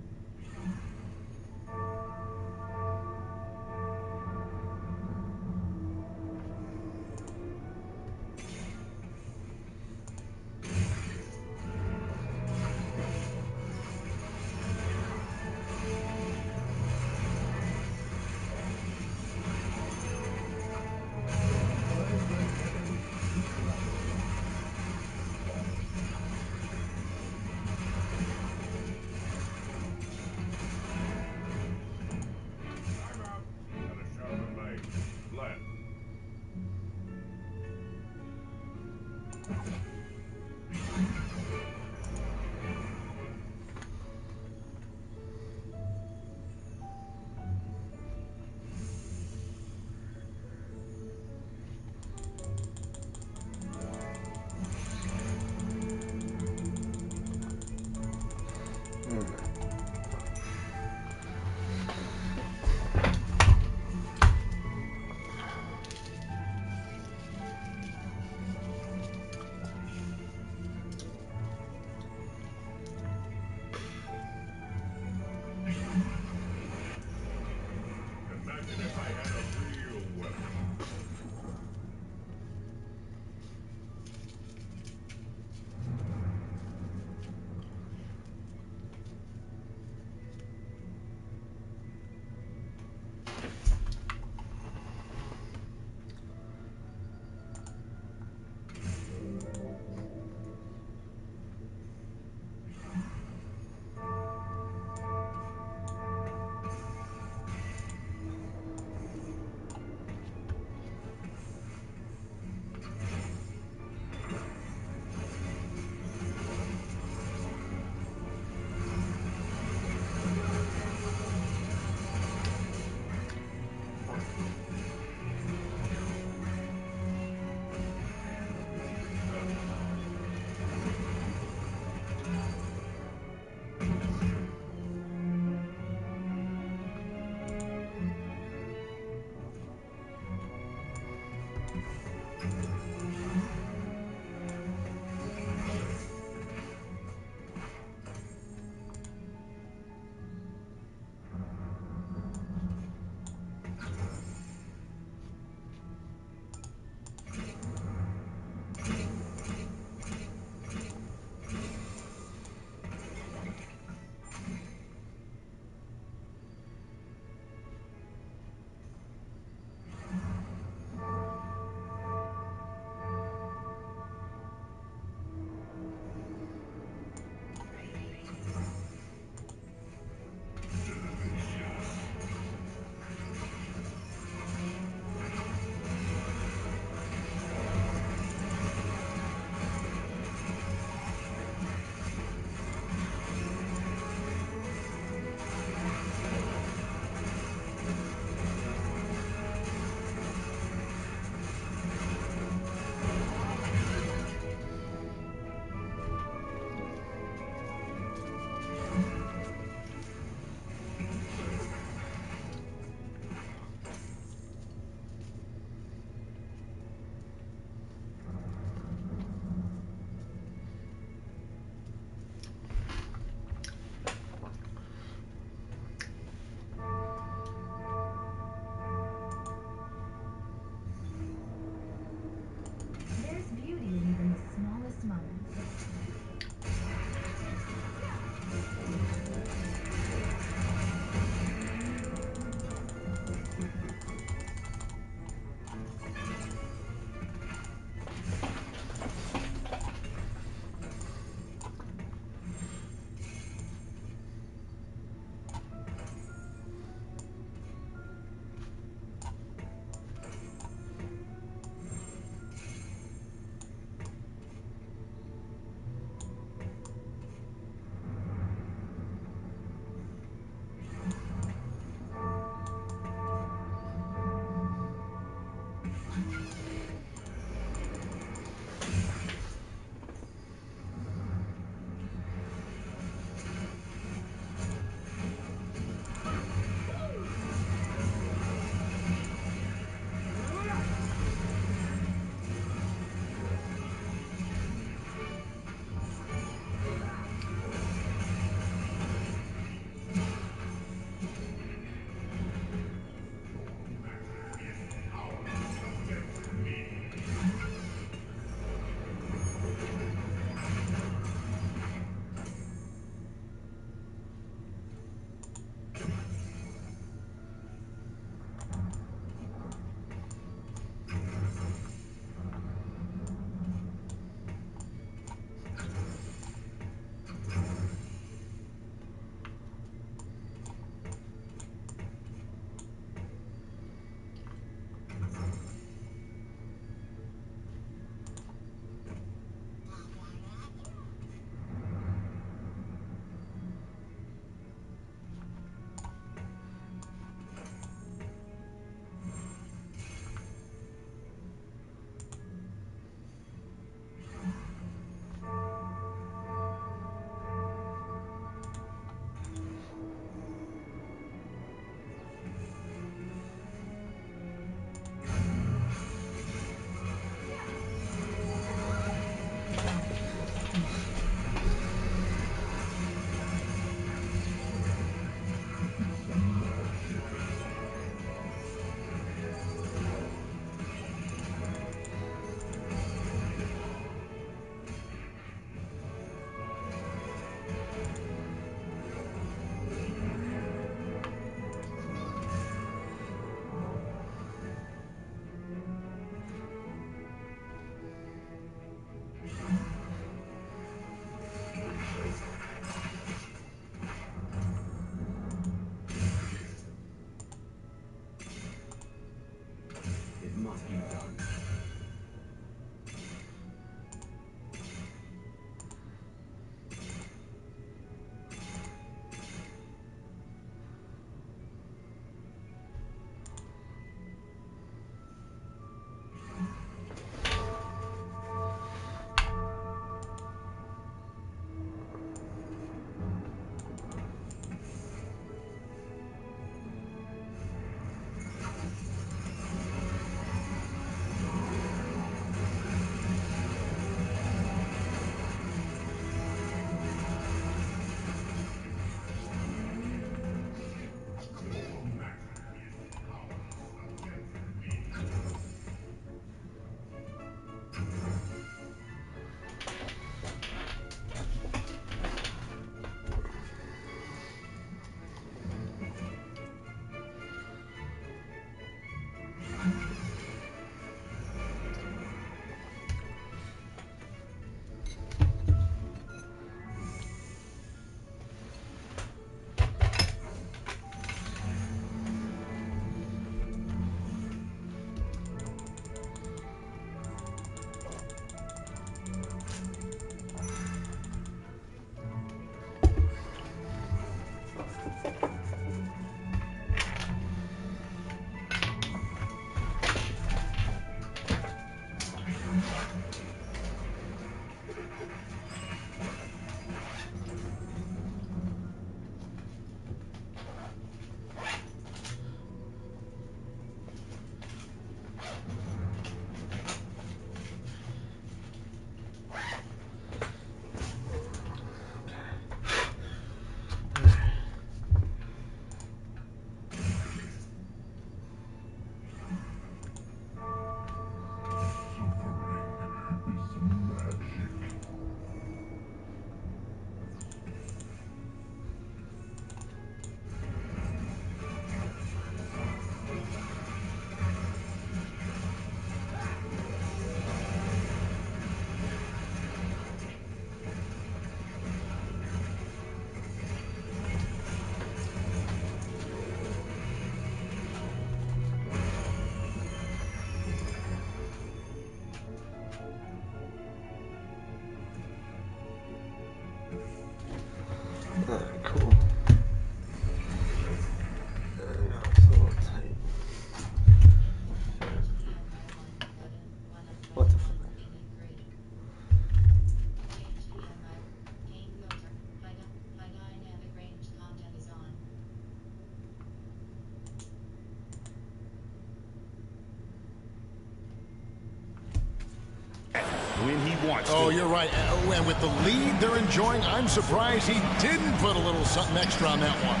L: wants
K: Oh,
L: to.
K: you're right. And with the lead they're enjoying, I'm surprised he didn't put a little something extra on that one.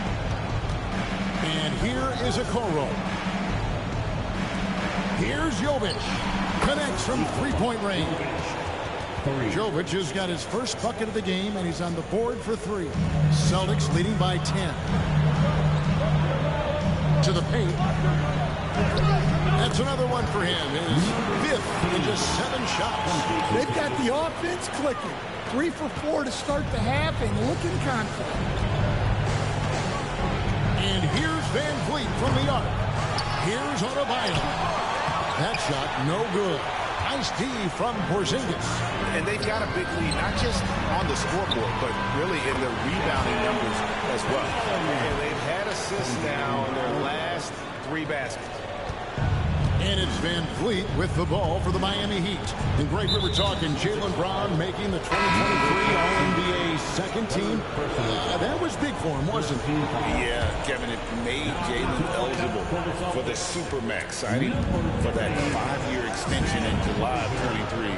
K: And here is Okoro. Here's Jovic. Connects from three-point range. Jovic has got his first bucket of the game, and he's on the board for 3. Celtics leading by 10. To the paint. That's another one for him. His 5th in just 7 shots.
N: They've got the offense clicking. 3 for 4 to start the half and looking confident.
K: And here's Van Vliet from the arc. Here's Adebayo. That shot no good. Nice D from Porzingis.
L: And they've got a big lead, not just on the scoreboard, but really in the rebounding numbers as well.
A: And they've had assists now in their last 3 baskets.
K: And it's Van Vliet with the ball for the Miami Heat. And Greg, we were talking Jaylen Brown making the 2023 All-NBA second team. That was big for him, wasn't it?
L: Yeah, Kevin, it made Jaylen eligible for the Supermax signing for that 5-year extension in July of 23.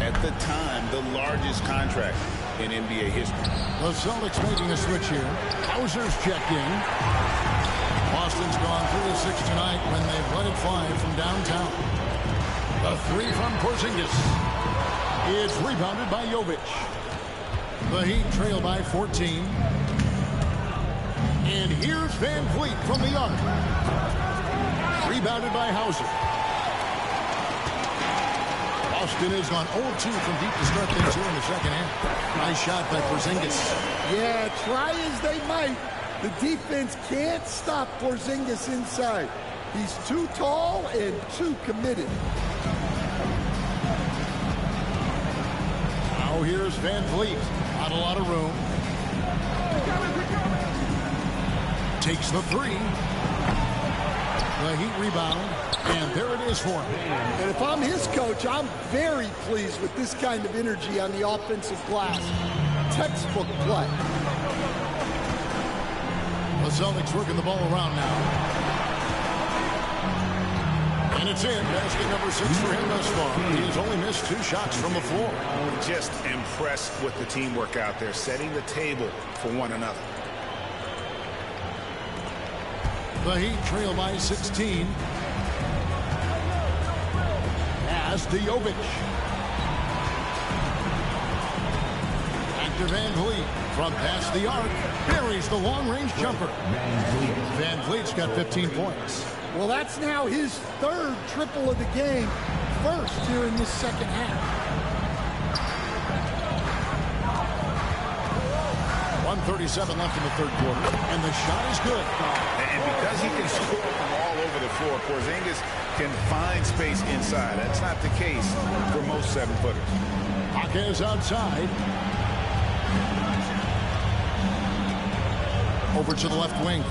L: At the time, the largest contract in NBA history.
K: The Celtics making a switch here. Hauser's checked in. Boston's gone 3-6 tonight when they've let it fly from downtown. A 3 from Porzingis. It's rebounded by Jovic. The Heat trail by 14. And here's Van Vliet from the arc. Rebounded by Hauser. Boston has gone 0-2 from deep to start things here in the second half. Nice shot by Porzingis.
N: Yeah, try as they might, the defense can't stop Porzingis inside. He's too tall and too committed.
K: Now here's Van Vliet. Not a lot of room. Takes the 3. The Heat rebound. And there it is for him.
N: And if I'm his coach, I'm very pleased with this kind of energy on the offensive glass. Textbook play.
K: The Celtics working the ball around now. And it's in. Basket number 6 for him thus far. He has only missed 2 shots from the floor.
L: Just impressed with the teamwork out there, setting the table for one another.
K: The Heat trail by 16. Pass to Jovic. Back to Van Vliet. From past the arc, buries the long-range jumper. Van Vliet's got 15 points.
N: Well, that's now his 3rd triple of the game. First here in this second half.
K: 1:37 left in the 3rd quarter, and the shot is good.
L: And because he can score from all over the floor, Porzingis can find space inside. That's not the case for most 7-footers.
K: Jaquez outside. Over to the left wing.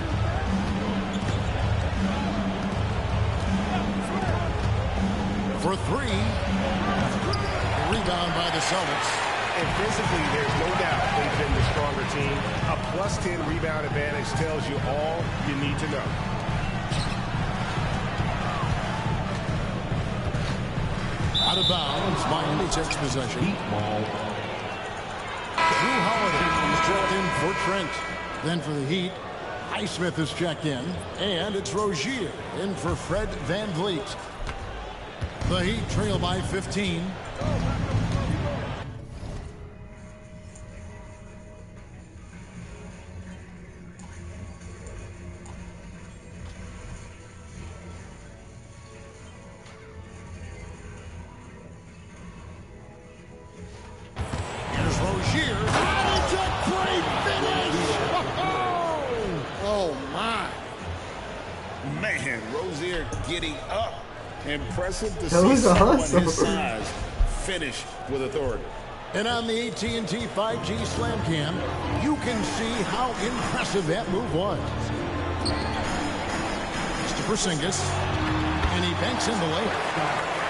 K: For 3. Rebound by the Celtics.
A: And physically, there's no doubt they've been the stronger team. A +10 rebound advantage tells you all you need to know.
K: Out of bounds. Miami takes possession. Drew Holiday is checked in for Trent. Then for the Heat, Highsmith is checked in. And it's Rozier in for Fred Van Vliet. The Heat trail by 15. Here's Rozier. It's a great finish!
N: Oh, my.
L: Man, Rozier getting up. Impressive to
C: That
L: see
C: was
L: someone
C: awesome.
L: his size finish with authority.
K: And on the AT&T 5G Slam Cam, you can see how impressive that move was. It's to Porzingis, and he banks in the layup.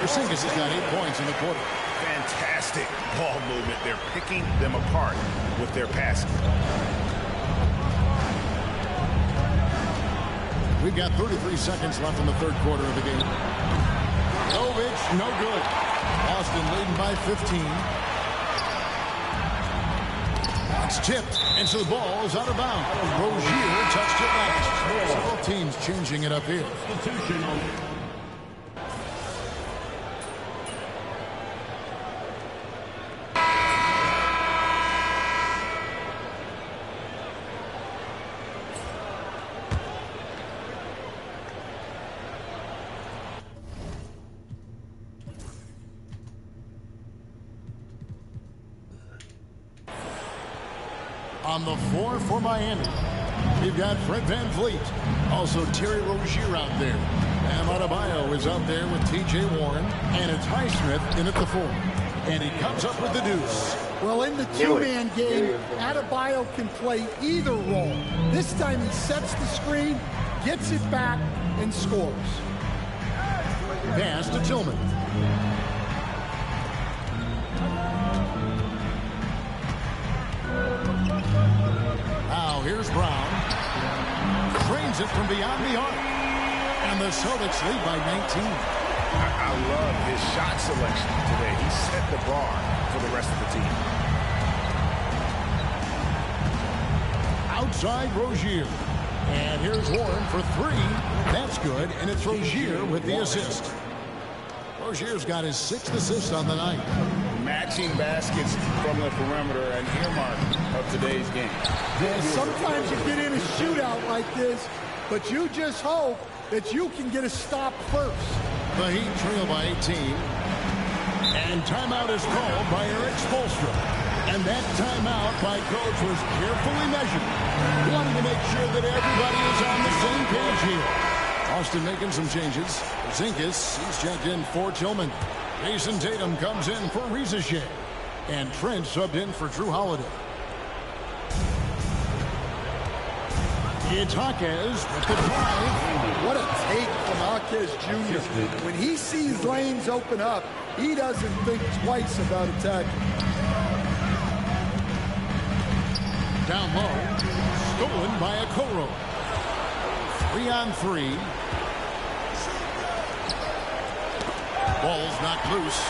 K: Porzingis has got 8 points in the quarter.
L: Fantastic ball movement. They're picking them apart with their passing.
K: We've got 33 seconds left in the 3rd quarter of the game. Jovic, no good. Boston leading by 15. It's tipped, and so the ball is out of bounds. Rozier touched it last. Several teams changing it up here. On the floor for Miami, we've got Fred VanVleet. Also Terry Rozier out there. Bam Adebayo is out there with T.J. Warren. And it's Highsmith in at the 4. And he comes up with the deuce.
N: Well, in the two-man game, Adebayo can play either role. This time he sets the screen, gets it back, and scores.
K: Pass to Tillman. Now here's Brown. Trains it from beyond the arc. And the Celtics lead by 19.
L: I love his shot selection today. He set the bar for the rest of the team.
K: Outside Rozier. And here's Warren for 3. That's good. And it's Rozier with the assist. Rozier's got his 6th assist on the night.
L: Matching baskets from the perimeter, an earmark of today's game.
N: Sometimes you get in a shootout like this, but you just hope that you can get a stop first.
K: The Heat trail by 18. And timeout is called by Eric Spoelstra. And that timeout by coach was carefully measured. Wanting to make sure that everybody is on the same page here. Austin making some changes. Zinkas, he's checked in for Tillman. Jason Tatum comes in for Reza Shea. And Trent subbed in for Drew Holiday. It's Jaquez with the drive.
N: What a take from Jaquez Jr. When he sees lanes open up, he doesn't think twice about attacking.
K: Down low. Stolen by Okoro. 3-on-3. Ball's knocked loose.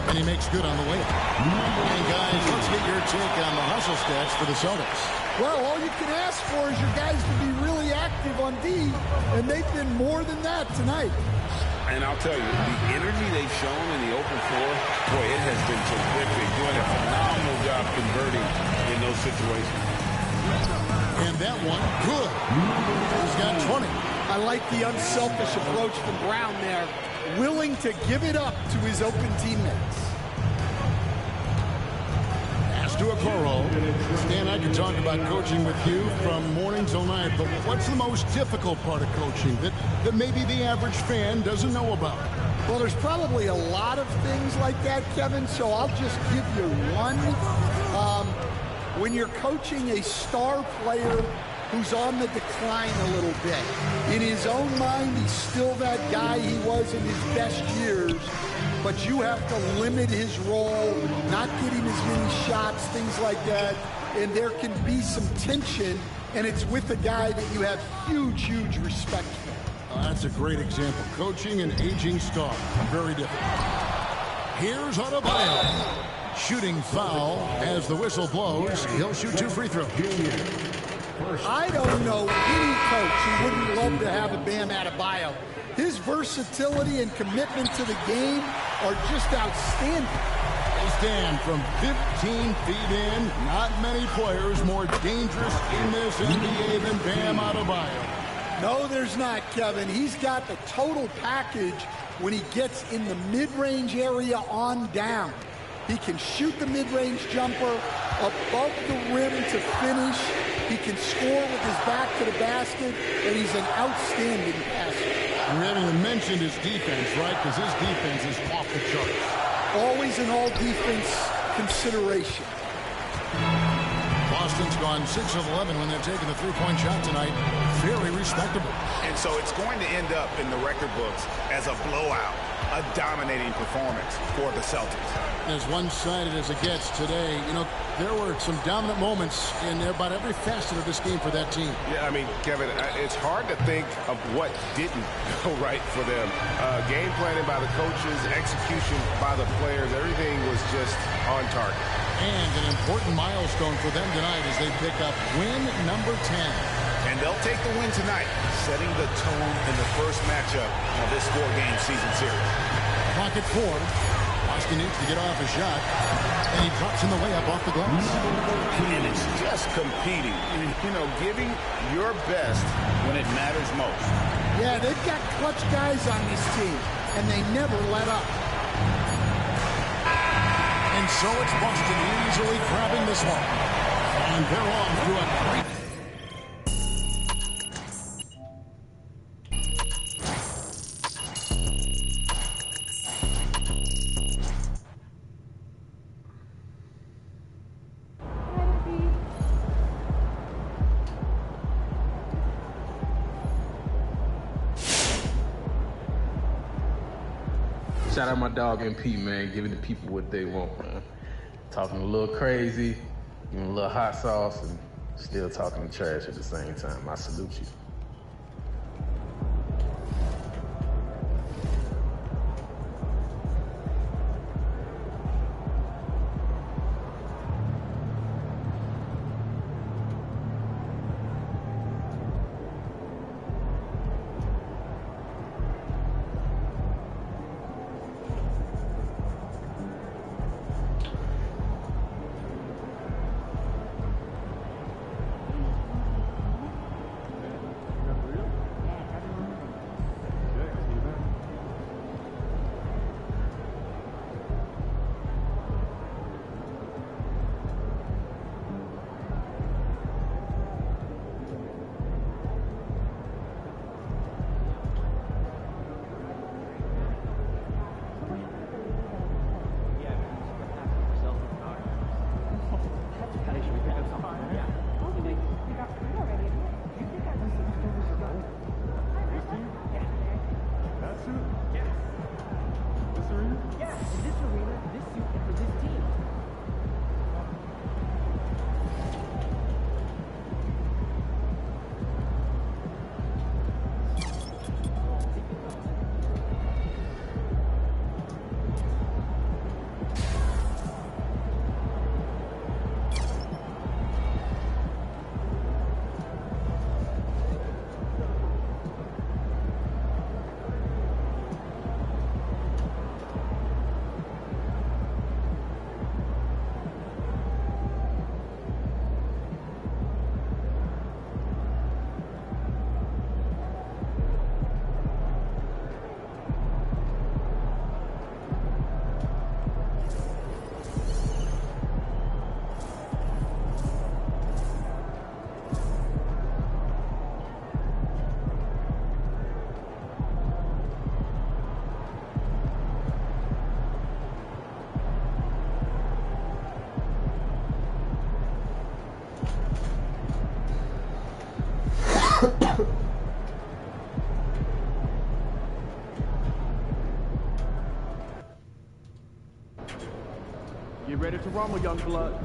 K: And he makes good on the way. And guys, let's get your take on the hustle stats for the Celtics.
N: Well, all you can ask for is your guys to be really active on D, and they've been more than that tonight.
L: And I'll tell you, the energy they've shown in the open floor, boy, it has been terrific. Doing a phenomenal job converting in those situations.
K: And that one, good. He's got 20.
N: I like the unselfish approach from Brown there, willing to give it up to his open teammates.
K: Pass to Okoro. Stan, I can talk about coaching with you from morning till night, but what's the most difficult part of coaching that maybe the average fan doesn't know about?
N: Well, there's probably a lot of things like that, Kevin, so I'll just give you one. When you're coaching a star player who's on the decline a little bit, in his own mind, he's still that guy he was in his best years, but you have to limit his role, not get him as many shots, things like that, and there can be some tension, and it's with a guy that you have huge, huge respect for.
K: That's a great example. Coaching an aging star. Very different. Here's Adebayo. Shooting foul as the whistle blows. He'll shoot 2 free throws.
N: I don't know any coach who wouldn't love to have a Bam Adebayo. His versatility and commitment to the game are just outstanding.
K: They stand from 15 feet in. Not many players more dangerous in this NBA than Bam Adebayo.
N: No, there's not, Kevin. He's got the total package when he gets in the mid-range area on down. He can shoot the mid-range jumper above the rim to finish. He can score with his back to the basket, and he's an outstanding passer.
K: We haven't even mentioned his defense, right? Because his defense is off the charts.
N: Always an all-defense consideration.
K: Boston's gone 6 of 11 when they're taking the three-point shot tonight. Very respectable.
L: And so it's going to end up in the record books as a blowout. a dominating performance for the Celtics.
K: As one-sided as it gets today, you know, there were some dominant moments in about every facet of this game for that team.
A: Yeah, I mean, Kevin, it's hard to think of what didn't go right for them. Game planning by the coaches, execution by the players, everything was just on target.
K: And an important milestone for them tonight as they pick up win number 10.
L: And they'll take the win tonight, setting the tone in the first matchup of this 4-game season series.
K: Clock at 4. Boston needs to get off a shot, and he drops in the way up off the glass.
L: And it's just competing, you know, giving your best when it matters most.
N: Yeah, they've got clutch guys on this team, and they never let up.
K: And so it's Boston easily grabbing this one. And they're on through a great...
O: Shout out my dog MP, man, giving the people what they want, man. Talking a little crazy, giving a little hot sauce, and still talking trash at the same time. I salute you.
F: Get ready to rumble, young blood.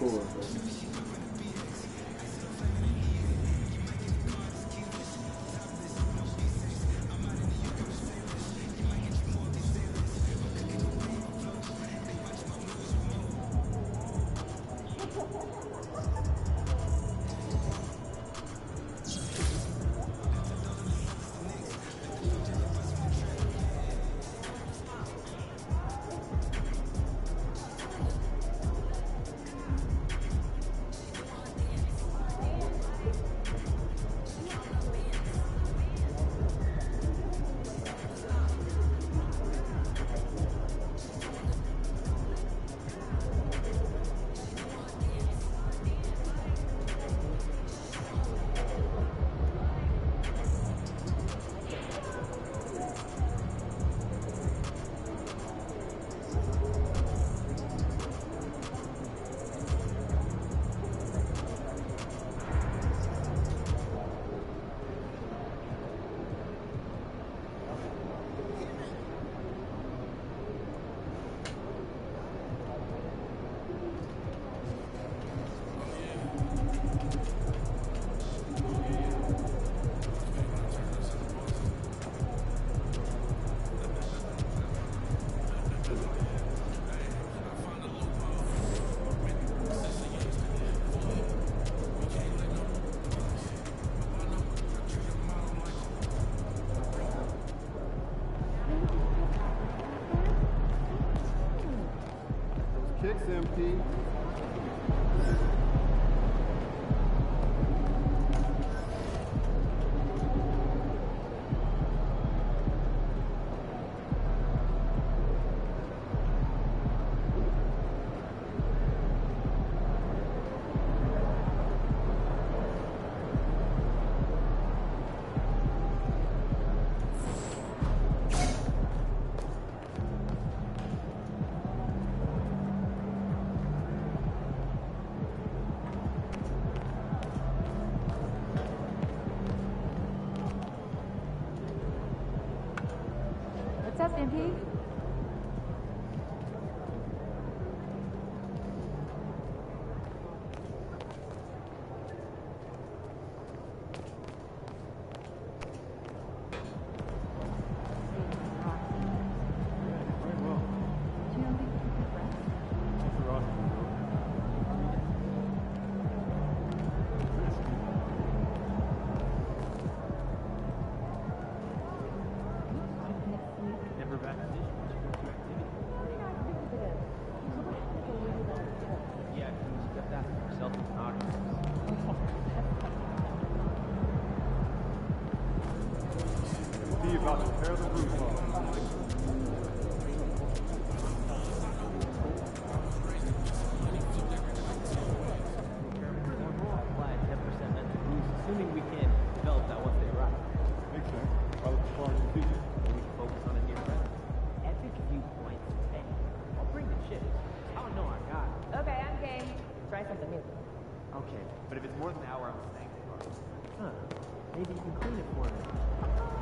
C: cool, bro.
F: Kicks, MP.
J: What's up, MP?
F: About to tear the roof off.
P: Assuming we can develop that once they arrive.
F: Makes sense. I look forward to the future.
P: We can focus on it here present. Epic viewpoints. Hey, I'll bring the chips. Oh no, I got it.
J: Okay, I'm game. Try something new.
P: Okay, but if it's more than an hour, I'm staying. Huh. Maybe you can clean it for me.